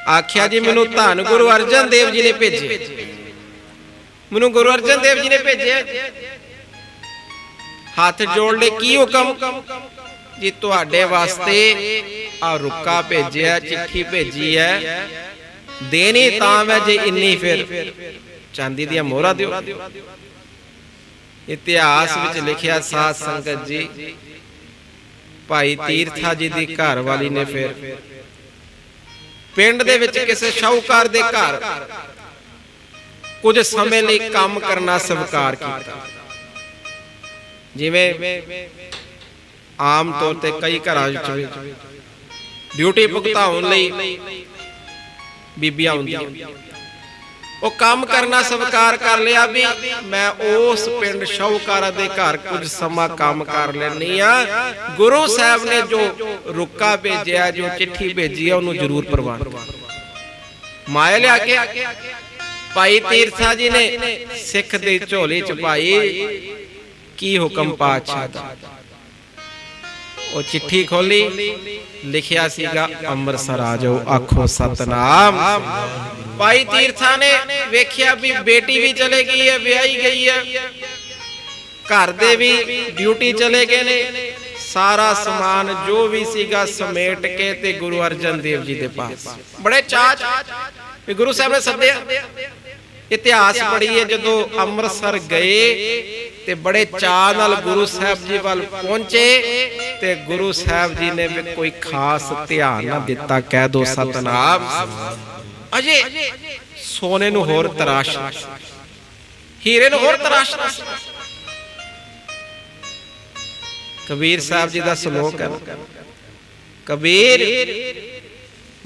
ਆਖਿਆ ਜੀ ਮੈਨੂੰ ਧੰਨ ਗੁਰੂ ਅਰਜਨ ਦੇਵ ਜੀ ਨੇ ਭੇਜਿਆ, ਮੈਨੂੰ ਗੁਰੂ ਅਰਜਨ ਦੇਵ ਜੀ ਨੇ ਭੇਜਿਆ। ਹੱਥ ਜੋੜ ਲੈ, ਕੀ ਹੁਕਮ ਜੀ, ਤੁਹਾਡੇ ਵਾਸਤੇ ਆ ਰੁੱਕਾ ਭੇਜਿਆ, ਚਿੱਠੀ ਭੇਜੀ ਹੈ, ਦੇਣੀ ਤਾਂ ਮੈਂ ਜੇ ਇੰਨੀ ਫਿਰ ਚਾਂਦੀ ਦੀਆਂ ਮੋਹਰਾਂ ਦਿਓ। ਇਤਿਹਾਸ ਵਿੱਚ ਲਿਖਿਆ ਸਾਧ ਸੰਗਤ ਜੀ, ਭਾਈ ਤੀਰਥਾ ਜੀ ਦੀ ਘਰ ਵਾਲੀ ਨੇ ਫਿਰ ਪਿੰਡ ਦੇ ਵਿੱਚ ਕਿਸੇ ਸ਼ਾਹੂਕਾਰ ਦੇ ਘਰ ਕੁਝ ਸਮੇਂ ਲਈ ਕੰਮ ਕਰਨਾ ਸਵੀਕਾਰ ਕੀਤਾ। ਜਿਵੇਂ ਆਮ ਤੌਰ ਤੇ ਕਈ ਘਰਾਂ ਵਿੱਚ ਡਿਊਟੀ ਭੁਗਤਾਉਣ ਲਈ ਬੀਬੀਆਂ ਹੁੰਦੀਆਂ, ਉਹ ਕੰਮ ਕਰਨਾ ਸਵੀਕਾਰ ਕਰ ਲਿਆ ਵੀ ਮੈਂ ਉਸ ਪਿੰਡ ਸ਼ਾਹੂਕਾਰਾਂ ਦੇ ਘਰ ਕੁਝ ਸਮਾਂ ਕੰਮ ਕਰ ਲੈਣੀ ਆ। ਗੁਰੂ ਸਾਹਿਬ ਨੇ ਜੋ ਰੁੱਕਾ ਭੇਜਿਆ, ਜੋ ਚਿੱਠੀ ਭੇਜੀ ਆ, ਉਹਨੂੰ ਜ਼ਰੂਰ ਪ੍ਰਵਾਨ ਕਰੋ। ਮਾਇਆ ਲਿਆ ਕੇ ਭਾਈ ਤੀਰਥਾ ਜੀ ਨੇ ਸਿੱਖ ਦੀ ਝੋਲੀ ਚ ਪਾਈ, ਕੀ ਹੁਕਮ ਪਾਤਸ਼ਾਹ ਦਾ। ਉਹ ਚਿੱਠੀ ਖੋਲੀ, ਲਿਖਿਆ ਸੀਗਾ ਅੰਮ੍ਰਿਤਸਰ ਆ ਜਾਓ, ਆਖੋ ਸਤਨਾਮ। ਭਾਈ ਤੀਰਥਾ ਨੇ ਵੇਖਿਆ ਵੀ ਬੇਟੀ ਵੀ ਚਲੇ ਗਈ ਹੈ, ਵਿਆਹੀ ਗਈ ਹੈ, ਘਰ ਦੇ ਵੀ ਡਿਊਟੀ ਚਲੇ ਗਏ ਨੇ, ਸਾਰਾ ਸਮਾਨ ਜੋ ਵੀ ਸੀਗਾ ਸਮੇਟ ਕੇ ਤੇ ਗੁਰੂ ਅਰਜਨ ਦੇਵ ਜੀ ਦੇ ਪਾਸ ਬੜੇ ਚਾਅ ਵੀ ਗੁਰੂ ਸਾਹਿਬ ਨੇ ਸੱਦਿਆ। ਇਤਿਹਾਸ ਪੜ੍ਹੀਏ, ਜਦੋਂ ਅੰਮ੍ਰਿਤਸਰ ਗਏ ਤੇ ਬੜੇ ਚਾਅ ਨਾਲ ਗੁਰੂ ਸਾਹਿਬ ਜੀ ਵੱਲ ਪਹੁੰਚੇ ਤੇ ਗੁਰੂ ਸਾਹਿਬ ਜੀ ਨੇ ਵੀ ਕੋਈ ਖਾਸ ਧਿਆਨ ਨਾ ਦਿੱਤਾ, ਕਹਿ ਦੋ ਸਤਨਾਮ। ਅਜੇ ਸੋਨੇ ਨੂੰ ਹੋਰ ਤਰਾਸ਼, ਹੀਰੇ ਨੂੰ ਹੋਰ ਤਰਾਸ਼। ਕਬੀਰ ਸਾਹਿਬ ਜੀ ਦਾ ਸ਼ਲੋਕ ਹੈ, ਕਬੀਰ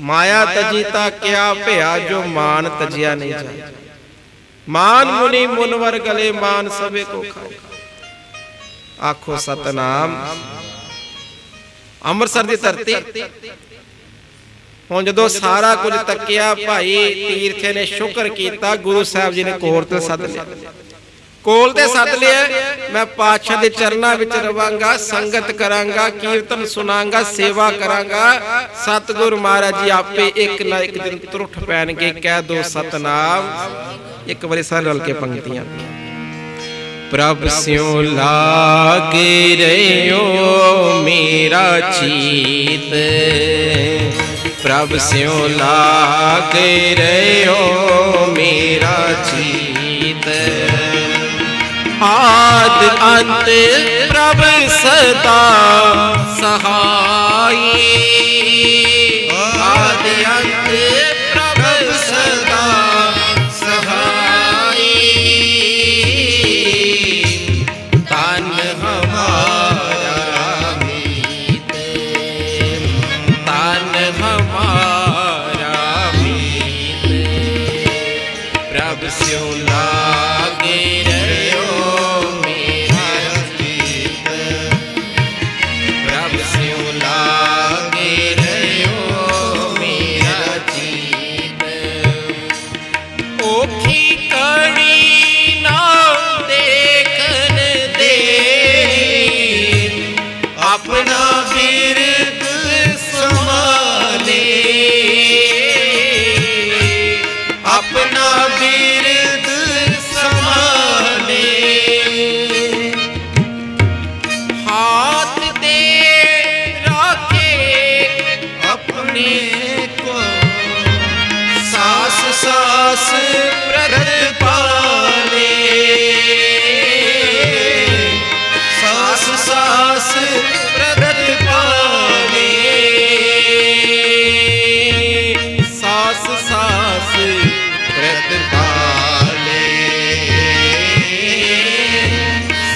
ਮਾਇਆ ਤਜੀਤਾ ਕਿਆ ਭਇਆ, ਜੋ ਮਾਨ ਤਜਿਆ ਨਹੀਂ ਜਾਏ। ਮਾਨ ਮੁਨੀ ਮੁਨਵਰ ਗਲੇ, ਮਾਨ ਸਭੇ ਕੋ ਖਾਏ, ਆਖੋ ਸਤਨਾਮ। ਅੰਮ੍ਰਿਤਸਰ ਦੀ ਧਰਤੀ ਹੁਣ ਜਦੋਂ ਸਾਰਾ ਕੁਝ ਤੱਕਿਆ, ਭਾਈ ਤੀਰਥੇ ਨੇ ਸ਼ੁਕਰ ਕੀਤਾ, ਗੁਰੂ ਸਾਹਿਬ ਜੀ ਨੇ ਕੋਰ ਤੇ ਸੱਦ ਲਿਆ। ਕੋਲ ਤੇ ਸੱਦ ਲਿਆ, ਮੈਂ ਪਾਤਸ਼ਾਹ ਦੇ ਚਰਨਾਂ ਵਿੱਚ ਰਵਾਂਗਾ, ਸੰਗਤ ਕਰਾਂਗਾ, ਕੀਰਤਨ ਸੁਣਾਂਗਾ, ਸੇਵਾ ਕਰਾਂਗਾ। ਸਤਿਗੁਰ ਮਹਾਰਾਜ ਜੀ ਆਪੇ ਇੱਕ ਨਾ ਇੱਕ ਦਿਨ ਤੁਰਠ ਪੈਣਗੇ। ਕਹਿ ਦੋ ਸਤਨਾਮ। ਇੱਕ ਵਾਰੀ ਸਾਰੇ ਰਲ ਕੇ ਪੰਕਤੀਆਂ। ਪ੍ਰਭ ਸਿਉ ਲਾਗੇ ਰਹਿਓ ਮੇਰਾ ਚੀਤ, ਪ੍ਰਭ ਸਿਉ ਲਾਗੇ ਰਹਿਓ ਮੇਰਾ ਚੀਤ। ਆਦਿ ਅੰਤ ਪ੍ਰਭ ਸਦਾ ਸਹਾਈ, ਆਦਿ ਅੰਤ ਪ੍ਰਭ ਸਦਾ ਸਹਾਈ। ਤਨ ਹਮਾਰਾ ਮੀਤ, ਤਨ ਹਮਾਰਾ ਮੀਤ। ਪ੍ਰਭ ਸਿਉ ਲਾਗੇ सास प्रगट पाले, सास सास प्रगट पाले, सास सास प्रगट पाले,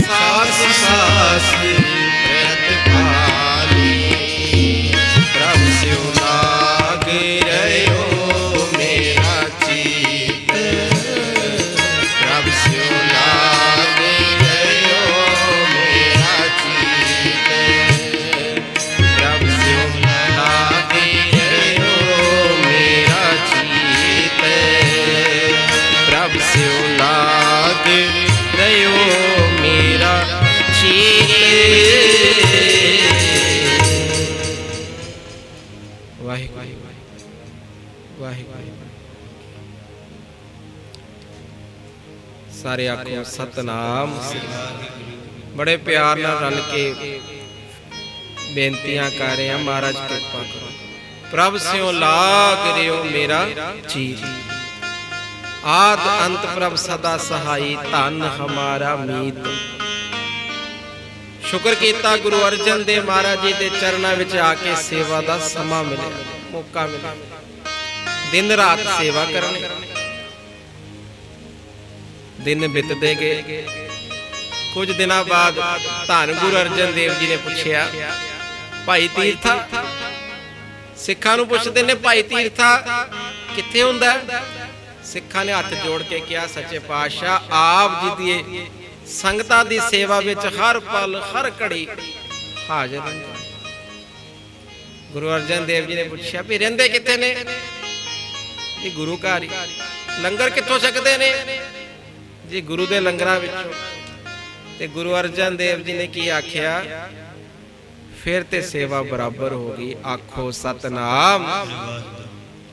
सास सास प्रगट पाले। प्रभ सिउ लागे रहयो सारे आखो सतनाम। बड़े प्यार नाल रल के बेनतियां कर रहे हैं, महाराज कृपा करो। प्रभ सिउ लाग रियो मेरा चीत, आद अंत प्रभ सदा सहाई। धन हमारा मीत। शुक्र कीता गुरु अर्जन देव महाराज जी के चरणों में आके सेवा का समा मिले, मौका मिले। दिन रात सेवा करनी, दिन बितते गए। कुछ दिनों बाद धन गुरु अर्जन देव जी ने पूछा, भाई तीरथा, सिखा नूं पुछदे ने भाई तीरथा कित्थे हुंदा? सिखा ने हथ जोड़ के कहा, सच्चे पातशाह आप जी दी संगतां दी सेवा विच हर पल हर घड़ी हाजिर रहंदा। गुरु अर्जन देव जी ने पूछा, भी रहिंदे कित्थे ने? जी गुरु घर ही। लंगर कित्थों छकदे ने? जी गुरु दे लंगरां विचों। ते गुरु अर्जन देव जी ने की आख्या, फिर ते सेवा बराबर हो गई। आखो सतनाम।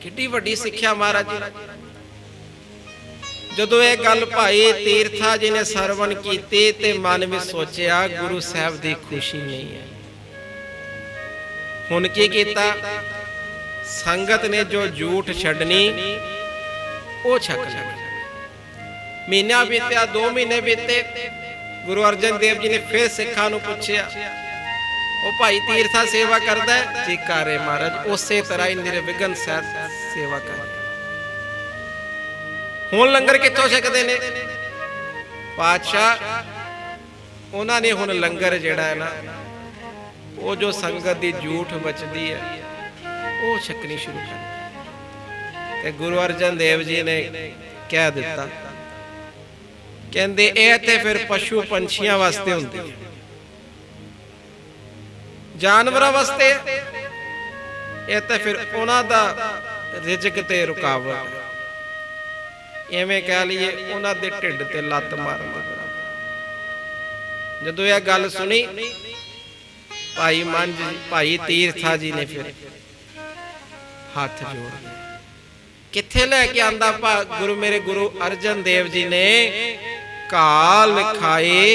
कितनी वड्डी सिक्ख्या महाराज जी। जदों ये गल भाई तीरथा जी ने सरवण कीती ते मन में सोचिया, गुरु साहब दी खुशी नहीं है। हुण की कीता? संगत ने जो झूठ छड्डनी वो छक लगी। महीना बीत्या, 2 महीने बीते। गुरु अर्जन देव जी ने फिर सिखा नूं पुछया, ओ भाई तीरथा सेवा करदा है? जी कर रहे महाराज। उसे तरह ही निर्विघन सहित सेवा कर। हुण लंगर कित्थों छकदे ने? पातशाह उन्होंने हुण लंगर जिहड़ा है ना, वो जो संगत दी झूठ बचदी है वो छकनी शुरू कर। ते गुरु अर्जन देव जी ने कह दिता, कहंदे ए ते फिर पशु पंछियां वास्ते हुंदी, जानवरां वास्ते ए ते फिर उन्हां दा रिजक ते रुकावट। इवें कह लीए उन्हां दे ढिड ते लत मारन दे बराबर। ਜਦੋਂ ਇਹ ਗੱਲ ਸੁਣੀ ਭਾਈ ਤੀਰਥਾ ਜੀ ਨੇ ਫਿਰ ਹੱਥ ਜੋੜ ਲਏ। ਕਿੱਥੇ ਲੈ ਕੇ ਆਂਦਾ ਮੇਰੇ ਗੁਰੂ ਅਰਜਨ ਦੇਵ ਜੀ ਨੇ, ਕਾਲ ਖਾਏ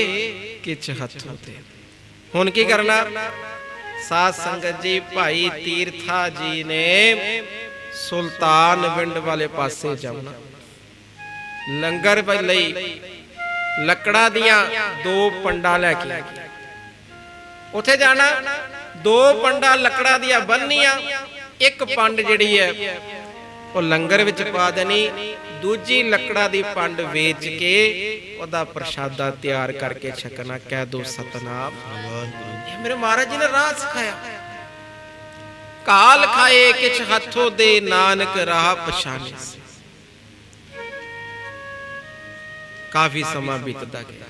ਕਿਛ ਹੱਥੋਂ ਤੇ। ਹੁਣ ਕੀ ਕਰਨਾ? ਸਾਧ ਸੰਗਤ ਜੀ, ਭਾਈ ਤੀਰਥਾ ਜੀ ਨੇ ਸੁਲਤਾਨ ਵਿੰਡ ਵਾਲੇ ਪਾਸੇ ਜਾਣਾ। ਲੰਗਰ ਲਈ ਲੱਕੜਾਂ ਦੀਆਂ 2 ਪੰਡਾਂ ਲੈ ਕੇ ਉੱਥੇ ਜਾਣਾ। 2 ਪੰਡਾਂ ਲੱਕੜਾਂ ਦੀਆਂ ਬੰਨੀਆਂ, ਇੱਕ ਪੰਡ ਜਿਹੜੀ ਹੈ ਉਹ ਲੰਗਰ ਵਿੱਚ ਪਾ ਦੇਣੀ, ਦੂਜੀ ਲੱਕੜਾਂ ਦੀ ਪੰਡ ਵੇਚ ਕੇ ਉਹਦਾ ਪ੍ਰਸ਼ਾਦਾ ਤਿਆਰ ਕਰਕੇ ਛਕਣਾ। ਕਹਿ ਦੋ ਸਤਨਾਮ। ਇਹ ਮੇਰੇ ਮਹਾਰਾਜ ਜੀ ਨੇ ਰਾਹ ਸਿਖਾਇਆ। ਕਾਲ ਖਾਏ ਕਿਛ ਹੱਥੋਂ ਦੇ, ਨਾਨਕ ਰਾਹ ਪਛਾਣੇ। ਕਾਫੀ ਸਮਾਂ ਬੀਤਦਾ ਗਿਆ।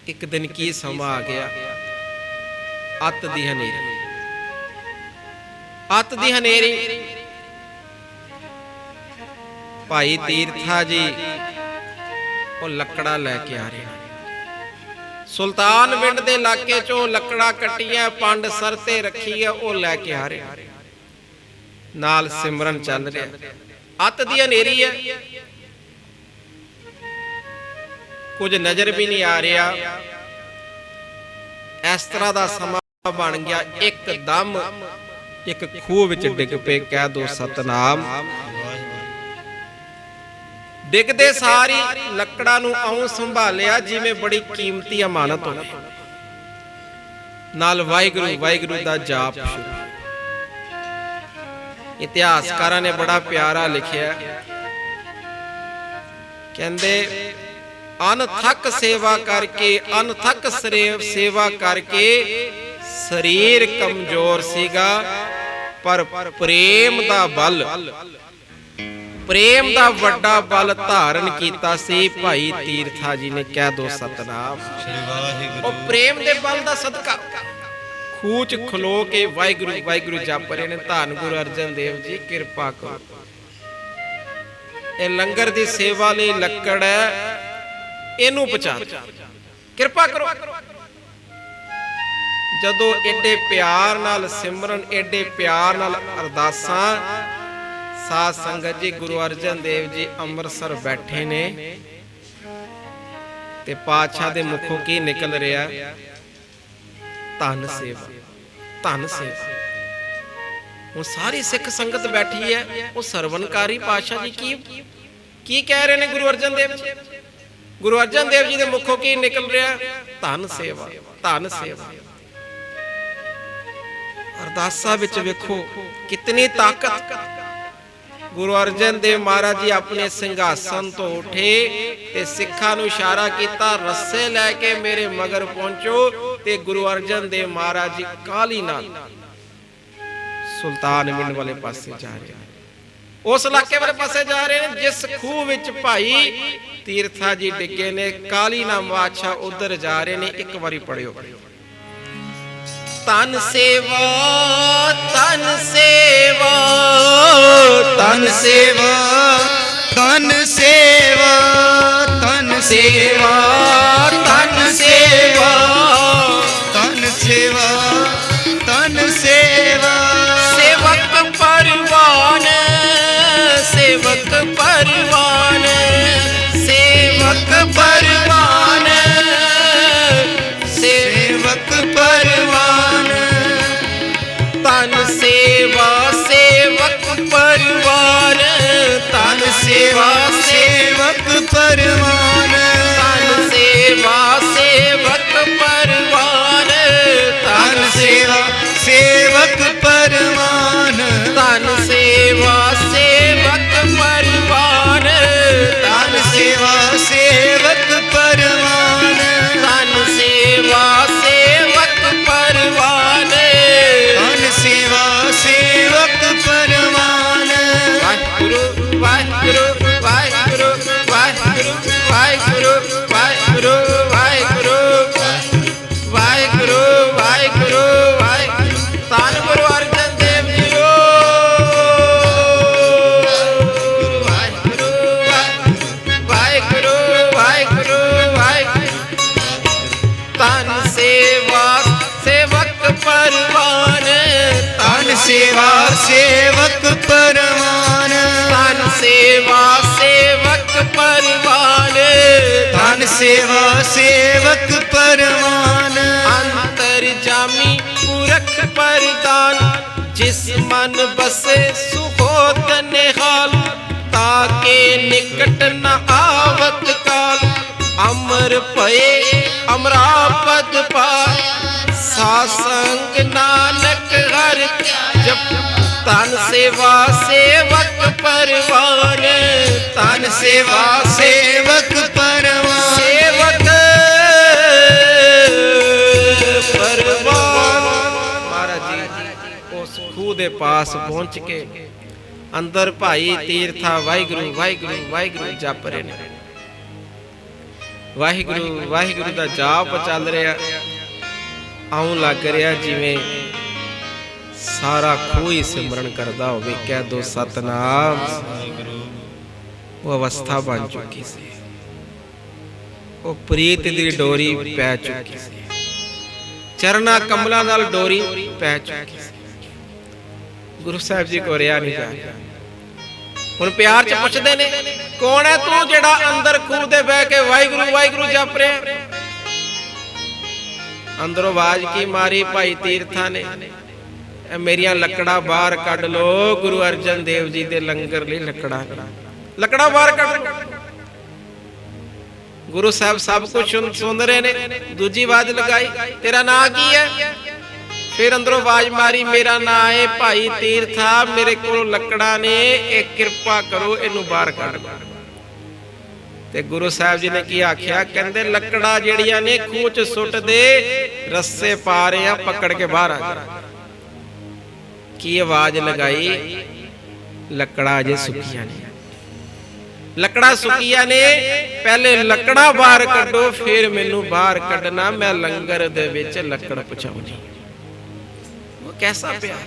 ਇੱਕ ਦਿਨ ਕੀ ਸਮਾਂ ਆ ਗਿਆ, ਅੱਤ ਦੀ ਹਨੇਰੀ। ਅੱਤ ਦੀ ਹਨੇਰੀ, ਭਾਈ ਤੀਰਥਾ ਜੀ ਉਹ ਲੱਕੜਾ ਲੈ ਕੇ ਆ ਰਹੇ। ਸੁਲਤਾਨ ਵਿੰਡ ਦੇ ਇਲਾਕੇ ਚੋਂ ਲੱਕੜਾ ਕੱਟੀਆਂ, ਪੰਡ ਸਰ ਤੇ ਰੱਖੀ ਹੈ, ਉਹ ਲੈ ਕੇ ਆ ਰਹੇ। ਨਾਲ ਸਿਮਰਨ ਚੱਲ ਰਿਹਾ। ਅੱਤ ਦੀ ਹਨੇਰੀ ਹੈ, ਕੁਝ ਨਜ਼ਰ ਵੀ ਨਹੀਂ ਆ ਰਿਹਾ। ਇਸ ਤਰ੍ਹਾਂ ਦਾ ਸਮਾਂ ਬਣ ਗਿਆ, ਇੱਕਦਮ ਇੱਕ ਖੂਹ ਵਿੱਚ ਡਿੱਗ ਪਏ। ਕਹਿ ਦੋ ਸਤਨਾਮ। ਡਿੱਗਦੇ ਸਾਰੀ ਲੱਕੜਾਂ ਨੂੰ ਆਉਂ ਸੰਭਾਲਿਆ ਜਿਵੇਂ ਬੜੀ ਕੀਮਤੀ ਅਮਾਨਤ ਹੋਵੇ। ਨਾਲ ਵਾਹਿਗੁਰੂ ਵਾਹਿਗੁਰੂ ਦਾ ਜਾਪ ਸ਼ੁਰੂ। ਇਤਿਹਾਸਕਾਰਾਂ ਨੇ ਬੜਾ ਪਿਆਰਾ ਲਿਖਿਆ, ਕਹਿੰਦੇ ਅਨਥਕ ਸੇਵਾ ਕਰਕੇ, ਅਨਥਕ ਸੇਵਾ ਕਰਕੇ ਸਰੀਰ ਕਮਜ਼ੋਰ ਸੀਗਾ, ਪਰ ਪ੍ਰੇਮ ਦਾ ਬਲ, ਪ੍ਰੇਮ ਦਾ ਵੱਡਾ ਬਲ ਧਾਰਨ ਕੀਤਾ ਸੀ ਭਾਈ ਤੀਰਥਾ ਜੀ ਨੇ। ਕਹਿ ਦੋ ਸਤਨਾਮ। ਉਹ ਪ੍ਰੇਮ ਦੇ ਬਲ ਦਾ ਸਦਕਾ ਖੂਹ 'ਚ ਖਲੋ ਕੇ ਵਾਹਿਗੁਰੂ ਵਾਹਿਗੁਰੂ ਜਪ ਰਹੇ ਨੇ। ਧੰਨ ਗੁਰੂ ਅਰਜਨ ਦੇਵ ਜੀ, ਕਿਰਪਾ ਕਰੋ। ਇਹ ਲੰਗਰ ਦੀ ਸੇਵਾ ਲਈ ਲੱਕੜ ਹੈ, ਇਹਨੂੰ ਪਹੁੰਚਾ ਕਿਰਪਾ ਕਰੋ। ਜਦੋਂ ਏਡੇ ਪਿਆਰ ਨਾਲ ਸਿਮਰਨ, ਏਡੇ ਪਿਆਰ ਨਾਲ ਅਰਦਾਸਾਂ, ਸਾਧ ਸੰਗਤ ਜੀ ਗੁਰੂ ਅਰਜਨ ਦੇਵ ਜੀ ਅੰਮ੍ਰਿਤਸਰ ਬੈਠੇ ਨੇ ਤੇ ਪਾਤਸ਼ਾਹ ਦੇ ਮੁਖੋਂ ਕੀ ਨਿਕਲ ਰਿਹਾ? ਧੰਨ ਸੇਵਾ, ਧੰਨ ਸੇਵਾ। ਉਹ ਸਾਰੀ ਸਿੱਖ ਸੰਗਤ ਬੈਠੀ ਹੈ, ਉਹ ਸਰਵਨਕਾਰੀ ਪਾਤਸ਼ਾਹ ਜੀ ਕੀ ਕਹਿ ਰਹੇ ਨੇ? ਗੁਰੂ ਅਰਜਨ ਦੇਵ ਜੀ, ਗੁਰੂ ਅਰਜਨ ਦੇਵ ਜੀ ਦੇ ਮੁਖੋਂ ਕੀ ਨਿਕਲ ਰਿਹਾ? ਧੰਨ ਸੇਵਾ, ਧੰਨ ਸੇਵਾ। ਅਰਦਾਸਾਂ ਵਿੱਚ ਵੇਖੋ ਕਿਤਨੀ ਤਾਕਤ। ਗੁਰੂ ਅਰਜਨ ਦੇਵ ਮਹਾਰਾਜ ਜੀ ਆਪਣੇ ਸਿੰਘਾਸਨ ਤੋਂ ਉੱਠੇ ਤੇ ਸਿੱਖਾਂ ਨੂੰ ਇਸ਼ਾਰਾ ਕੀਤਾ, ਰੱਸੇ ਲੈ ਕੇ ਮੇਰੇ ਮਗਰ ਪਹੁੰਚੋ। ਤੇ ਗੁਰੂ ਅਰਜਨ ਦੇਵ ਮਹਾਰਾਜ ਜੀ ਕਾਹਲੀ ਨਾਲ ਸੁਲਤਾਨ ਵਿੰਡ ਵਾਲੇ ਪਾਸੇ ਜਾ ਰਹੇ ਨੇ, ਉਸ ਇਲਾਕੇ ਵਾਲੇ ਪਾਸੇ ਜਾ ਰਹੇ ਨੇ ਜਿਸ ਖੂਹ ਵਿੱਚ ਭਾਈ ਤੀਰਥਾ ਜੀ ਡਿੱਗੇ ਨੇ। ਕਾਹਲੀ ਨਾਲ ਬਾਦਸ਼ਾਹ ਉਧਰ ਜਾ ਰਹੇ ਨੇ। ਇੱਕ ਵਾਰੀ ਪੜਿਓ। ਤਨ ਸੇਵਾ, ਤਨ ਸੇਵਾ, ਤਨ ਸੇਵਾ, ਤਨ ਸੇਵਾ, ਤਨ ਸੇਵਾ, ਤਨ ਸੇਵਾ, ਤਨ ਸੇਵਾ, ਤਨ ਸੇਵਾ। ਸੇਵਕ ਪਰਵਾਨ, ਸੇਵਕ ਪਰਵਾਨ, ਸੇਵਕ ਪਰਵਾਨ, ਸੇਵਕ ਪਰਵਾਨ। ਤਨ ਸੇਵਾ, ਸੇਵਕ ਪਰਵਾਨ, ਤਨ ਸੇਵਾ, ਸੇਵਕ ਪਰਵਾਨ। ਤਨ ਸੇਵਾ, ਸੇਵਕ ਪਰਵਾਨ, ਤਨ ਸੇਵਾ, ਸੇਵਕ ਪਰਵਾਨ। ਤਨ ਸੇਵਾ, ਸੇਵਕ ਪਰਵਾਨ, ਤਨ ਸੇਵਾ, ਸੇਵਕ ਪਰਵਾਨ। ਤਨ ਸੇਵਾ, ਸੇਵਕ ਪਰਵਾਨ। ਤਨ ਸੇਵਾ, ਸੇਵਕ ਪਰਵਾਨ। ਵਾਹਿਗੁਰੂ ਵਾਹਿਗੁਰੂ ਵਾਹਿਗੁਰੂ ਵਾਹਿਗੁਰੂ ਵਾਹਿਗੁਰੂ ਵਾਹਿਗੁਰੂ ਵਾਹਿਗੁਰੂ ਵਾਹਿਗੁਰੂ ਵਾਹਿਗੁਰੂ ਵਾਹਿਗੁਰੂ। ਧੰਨ ਗੁਰੂ ਅਰਜਨ ਦੇਵ ਜੀ। ਵਾਹਿਗੁਰੂ ਵਾਹਿਗੁਰੂ ਵਾਹਿਗੁਰੂ ਵਾਹਿਗੁਰੂ सेवा सेवक परवान, धन सेवा सेवक परवान, अंतर्जामी पुरख परिदान, जिस मन बसे सुहोत निहाल, ताके निकट न आवत काल, अमर भये अमरापद पाय, सासंग नानक हर जप, तन सेवा सेवक परवान, धन सेवा सेवक परवान, सेवक परवान। महाराज जी उस खूह दे पास पहुंच के अंदर भाई तीरथा वाहिगुरु वाहिगुरु वाहिगुरु जप रहे ने, वाहिगुरु वाहिगुरु दा जाप चल रहा, आऊं लग रहा जिवें सारा खूह ही सिमरन करदा होवे, कह दो सतनाम। वो अवस्था बन चुकी सी, वो प्रीत दी डोरी पै चुकी सी, चरना कमला नाल डोरी पै चुकी सी। गुरु साहब जी को रिया नहीं जा, हुण प्यार च पुछदे ने कौन है तू जेड़ा अंदर खूह दे बह के वाहिगुरु वाहिगुरु जप रहा। अंदरों आवाज की मारी भाई तीरथा ने, मेरिया लकड़ा बाहर कढ लो, गुरु अर्जन देव जी दे लंगर लई लकड़ा लकड़ा बाहर कढ लो। गुरु साहब सब कुछ सुन रहे ने, दूजी आवाज लगाई तेरा नाम की है, फिर अंदरों आवाज मारी मेरा नाम है भाई तीरथा, मेरे को लकड़ा ने, एक कृपा करो इनू बाहर कढ लो। ते गुरु साहब जी ने की आख्या, कहंदे लकड़ा जेड़ियां ने खूह च सुट दे, रस्से पा रहे हैं पकड़ के बाहर आ जा। की आवाज लगाई, लकड़ा अजे सुखिया ने, लकड़ा सुखिया ने, पहले लकड़ा बाहर कड्डो फिर मैनू बाहर कड्डना, मैं लंगर दे विच लकड़ पहुंचाउणी। वो कैसा प्यार,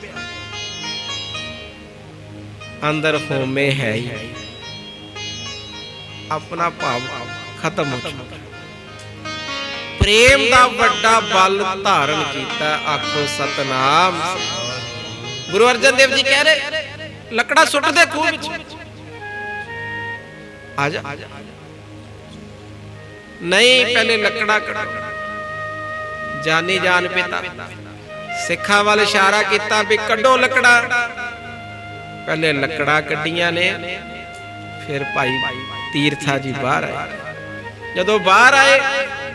अंदर होमे है ही, अपना भाव खत्म हो चुका, प्रेम दा वड्डा बल धारण कीता, आखो सतनाम। गुरु अर्जन देव जी कह रहे लकड़ा सुट दे खूह विच, आजा नहीं पहले लकड़ा कढ़ो, जानी जान पिता सिखा वाल इशारा किया भी कड्डो लकड़ा, पहले लकड़ा कड्डियां ने, फिर भाई तीरथा जी बाहर आए। जदों बाहर आए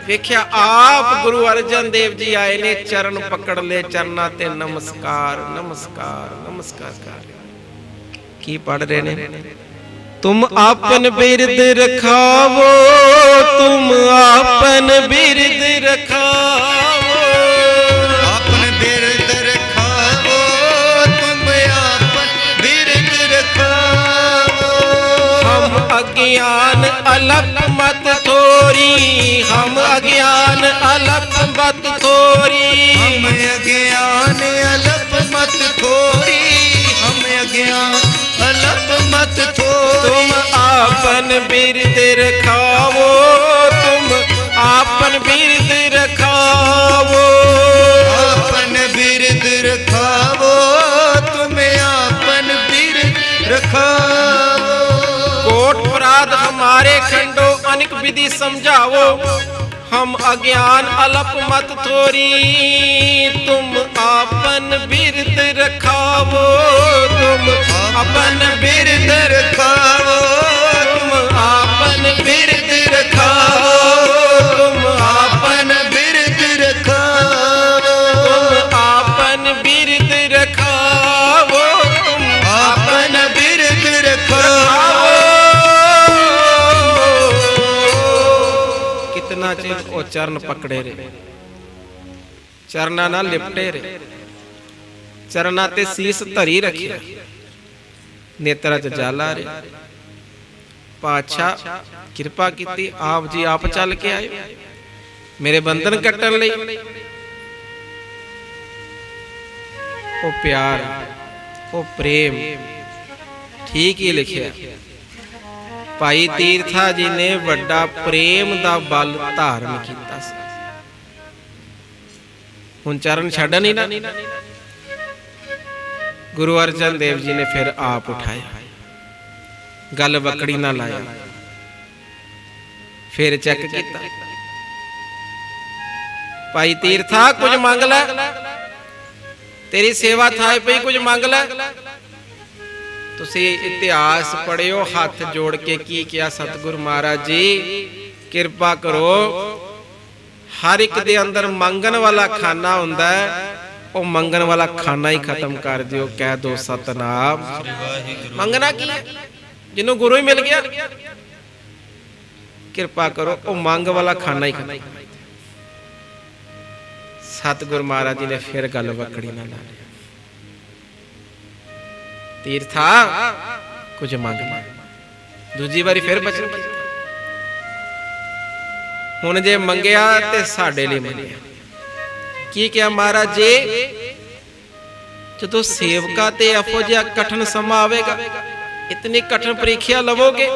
वेख्या आप गुरु अर्जन देव जी आए ने, चरण पकड़ ले, चरना ते नमस्कार नमस्कार नमस्कार कर। की पढ़ रहे ने, तुम आपन बिरद रखावो, तुम आपन बिरद रखावो, आपन बिरद रखावो, तुम आपन बिरद रखावो। हम अज्ञान अलप मत थोरी, हम अज्ञान अलप मत थोरी, हम अज्ञान अलप मत थोरी, हम अज्ञान अलप मत थोरी। तुम आपन बिरद रखावो, तुम आपन बिरद रखावो, आपन बिरद रखावो, तुम आपन बिरद रखावो। कोट अपराध हमारे खंडो, अनिक विधि समझावो, हम अज्ञान अलप मत थोरी, तुम आपन बिरद रखावो, तुम अपन बिरद रखावो, तुम आपन बिरद रखावो, तुम आपन बिरद रखावो, तुम आपन बिरद रखावो, तुम आपन बिरद रखावो। कितना चिर ओ चरण पकड़े रे, चरना ना लिपटे रे, चरना ते सीस धरी रखिया, नेत्रा च जाला रे। पातशाह कृपा कीती, आप जी आप चल के आए मेरे बंधन कट्टन लई। ओ प्यार ओ प्रेम ठीक ही लिखिया, भाई तीरथा जी ने वड्डा प्रेम दा बल धारण कीता सी। हुण चरण छड्डण ही ना, गुरु अर्जन देव जी ने फिर आप उठाया, गल वकड़ी ना लाया। फिर चेक किया, भाई तीरथा कुछ मंग लै, तेरी सेवा थाए पई, कुछ मंग लै। तुसी इतिहास पढ़ियो, हाथ जोड़ के की किया सतगुरु महाराज जी किरपा करो, हर एक दे अंदर मंगन वाला खाना हुंदा है, वो मंगन वाला खाना ही खत्म कर दियो, कह दो सतनाम। मंगना की है, जिन्हों गुरु ही मिल गया, किरपा करो वो मंग वाला खाना ही खत्म। सतगुरु महाराज जी ने फिर गल वकड़ी ना ला लिया, तीरथा कुछ मंग लै। दूजी बारी फिर बचन किया, हुण जे मंगिया ते साडे लई मंगिया। की क्या महाराज जी, जदों सेवका ते एहो जिहा कठिन समा आवेगा, इतनी कठिन परीक्षा लवोगे,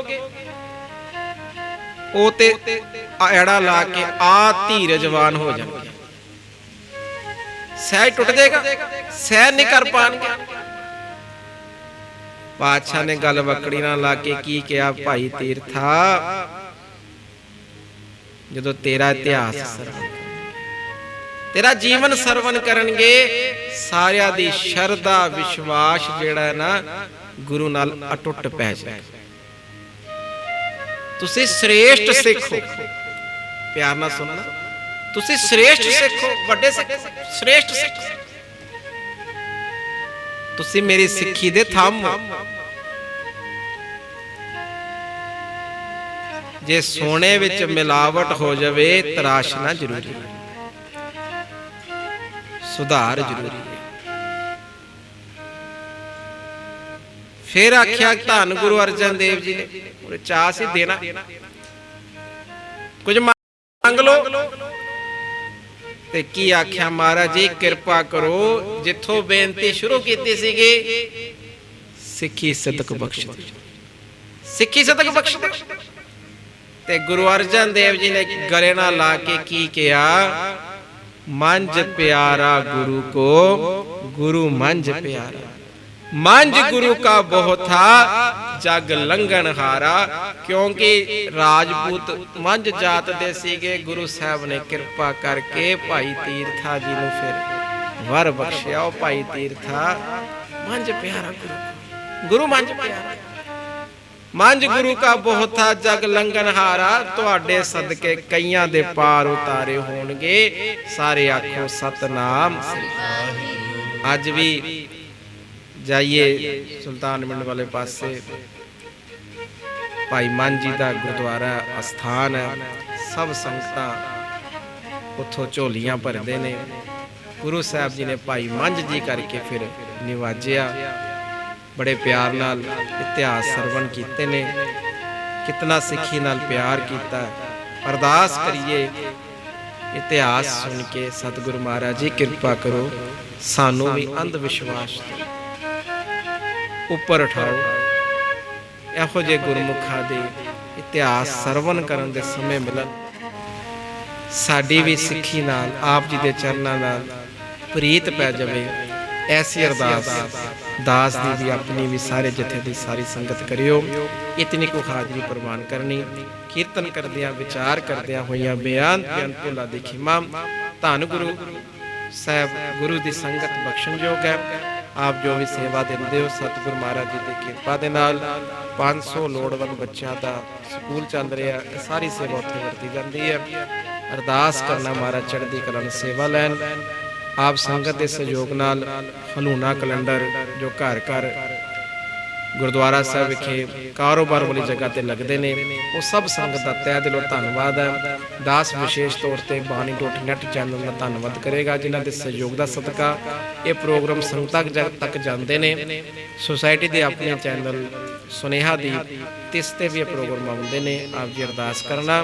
ओ ते एड़ा ला के आ धीरजवान हो जाएंगे, सह टुट जाएगा, सह नहीं कर पाएंगे। बादशाह ने गल वकड़ी ना ला के की किया, भाई तीरथा जदों तेरा इतिहास सरवण, तेरा जीवन सरवण करनगे, सारिया दी शरदा विश्वास जेड़ा है ना गुरु नाल अटुट पै जाए। तुसी श्रेष्ठ सिख हो, प्यार ना सुनना, तुसी श्रेष्ठ सिख हो, वड्डे सिख, श्रेष्ठ सिख, तुसी मेरी सिक्खी दे थंम हो। जे सोने विच मिलावट हो जावे, तराशना जरूरी है, सुधार जरूरी है। फिर आख्या धन गुरु अर्जन देव जी ने चाह से देना, कुछ मांग लो। ते की आख्या, महाराज जी किरपा करो, जिथों बेनती शुरू की सीगी, सिक्खी सदक बख्श दो, सिक्खी सदक बख्श दो। ते गुरु अर्जन देव जी ने गले ना ला के की किया, मंझ प्यारा गुरु को, गुरु मंझ प्यारा, मंझ गुरु का बहुत था, जग लंघन हारा। क्योंकि राजपूत मंझ जात दे सीगे, गुरु साहब ने किरपा करके भाई तीरथा जी नूं फिर वर बख्शिया। ओ भाई तीरथा मंझ प्यारा गुरु, गुरु मंझ प्यारा, मंझ गुरु का बहुत था, जग लंघन हारा। तुहाडे सदके कईयां दे पार उतारे होणगे, सारे आखो सतनाम। अज भी जाइए सुल्तान मिंड वाले पासे, भाई मान जी का गुरुद्वारा अस्थान है, सब संगतां उत्थों झोलियां भरदे ने। गुरु साहब जी ने भाई मंझ जी करके फिर निवाजिया, बड़े प्यार नाल इतिहास सरवण कीते ने, कितना सिक्खी नाल प्यार कीता। अरदास करिए इतिहास सुन के, सतगुरु महाराज जी किरपा करो, सानू भी अंध विश्वास उपर उठाओ। ਇਹੋ ਜਿਹੇ ਗੁਰਮੁਖਾਂ ਦੇ ਇਤਿਹਾਸ ਸਰਵਨ ਕਰਨ ਦੇ ਸਮੇਂ ਮਿਲਣ, ਸਾਡੀ ਵੀ ਸਿੱਖੀ ਨਾਲ ਆਪ ਜੀ ਦੇ ਚਰਨਾਂ ਨਾਲ ਪ੍ਰੀਤ ਪੈ ਜਾਵੇ। ऐसी अरदास दास दी भी अपनी भी सारे जथे दी सारी संगत करियो। इतनी को हाजरी प्रवान करनी, कीर्तन करदियां विचार करदियां होइयां बेअंत बेअंत भुला दी खिमा। धन गुरु साहब गुरु दी संगत बख्शण योग है। आप जो भी सेवा देंदे हो सतगुरु महाराज जी की किरपा दे नाल 500 लोड़वंद बच्चों का स्कूल चल रहा है, सारी सेवा उत्थे वरती जाती है। अरदास करना महाराज चढ़दी कला सेवा लैन। आप संगत के सहयोग नाल हलूना कैलेंडर जो घर घर गुरुद्वारा साहब विखे कारोबार वाली जगह ते लगते हैं, वो सब संगत का तह दिलों धन्यवाद है। दास विशेष तौर पर बानी डॉट नैट चैनल का धन्यवाद करेगा, जिन्हों के सहयोग का सदका ये प्रोग्राम संगतां तक जाते हैं। सोसाइटी के अपने चैनल सुनेहा दी तिस ते भी प्रोग्राम आते हैं। आप जी अरदास करना,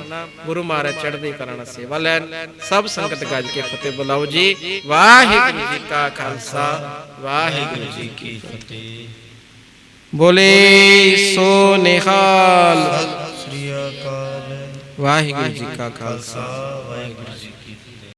गुरु महाराज चढ़दी कला सेवा लैन। सब संगत गज के फतेह बुलाओ जी। वाहिगुरू जी का खालसा, वाहिगुरू जी की फतेह। बोले सो निहाल। वाहिगुरू जी का खालसा, वाहिगुरू जी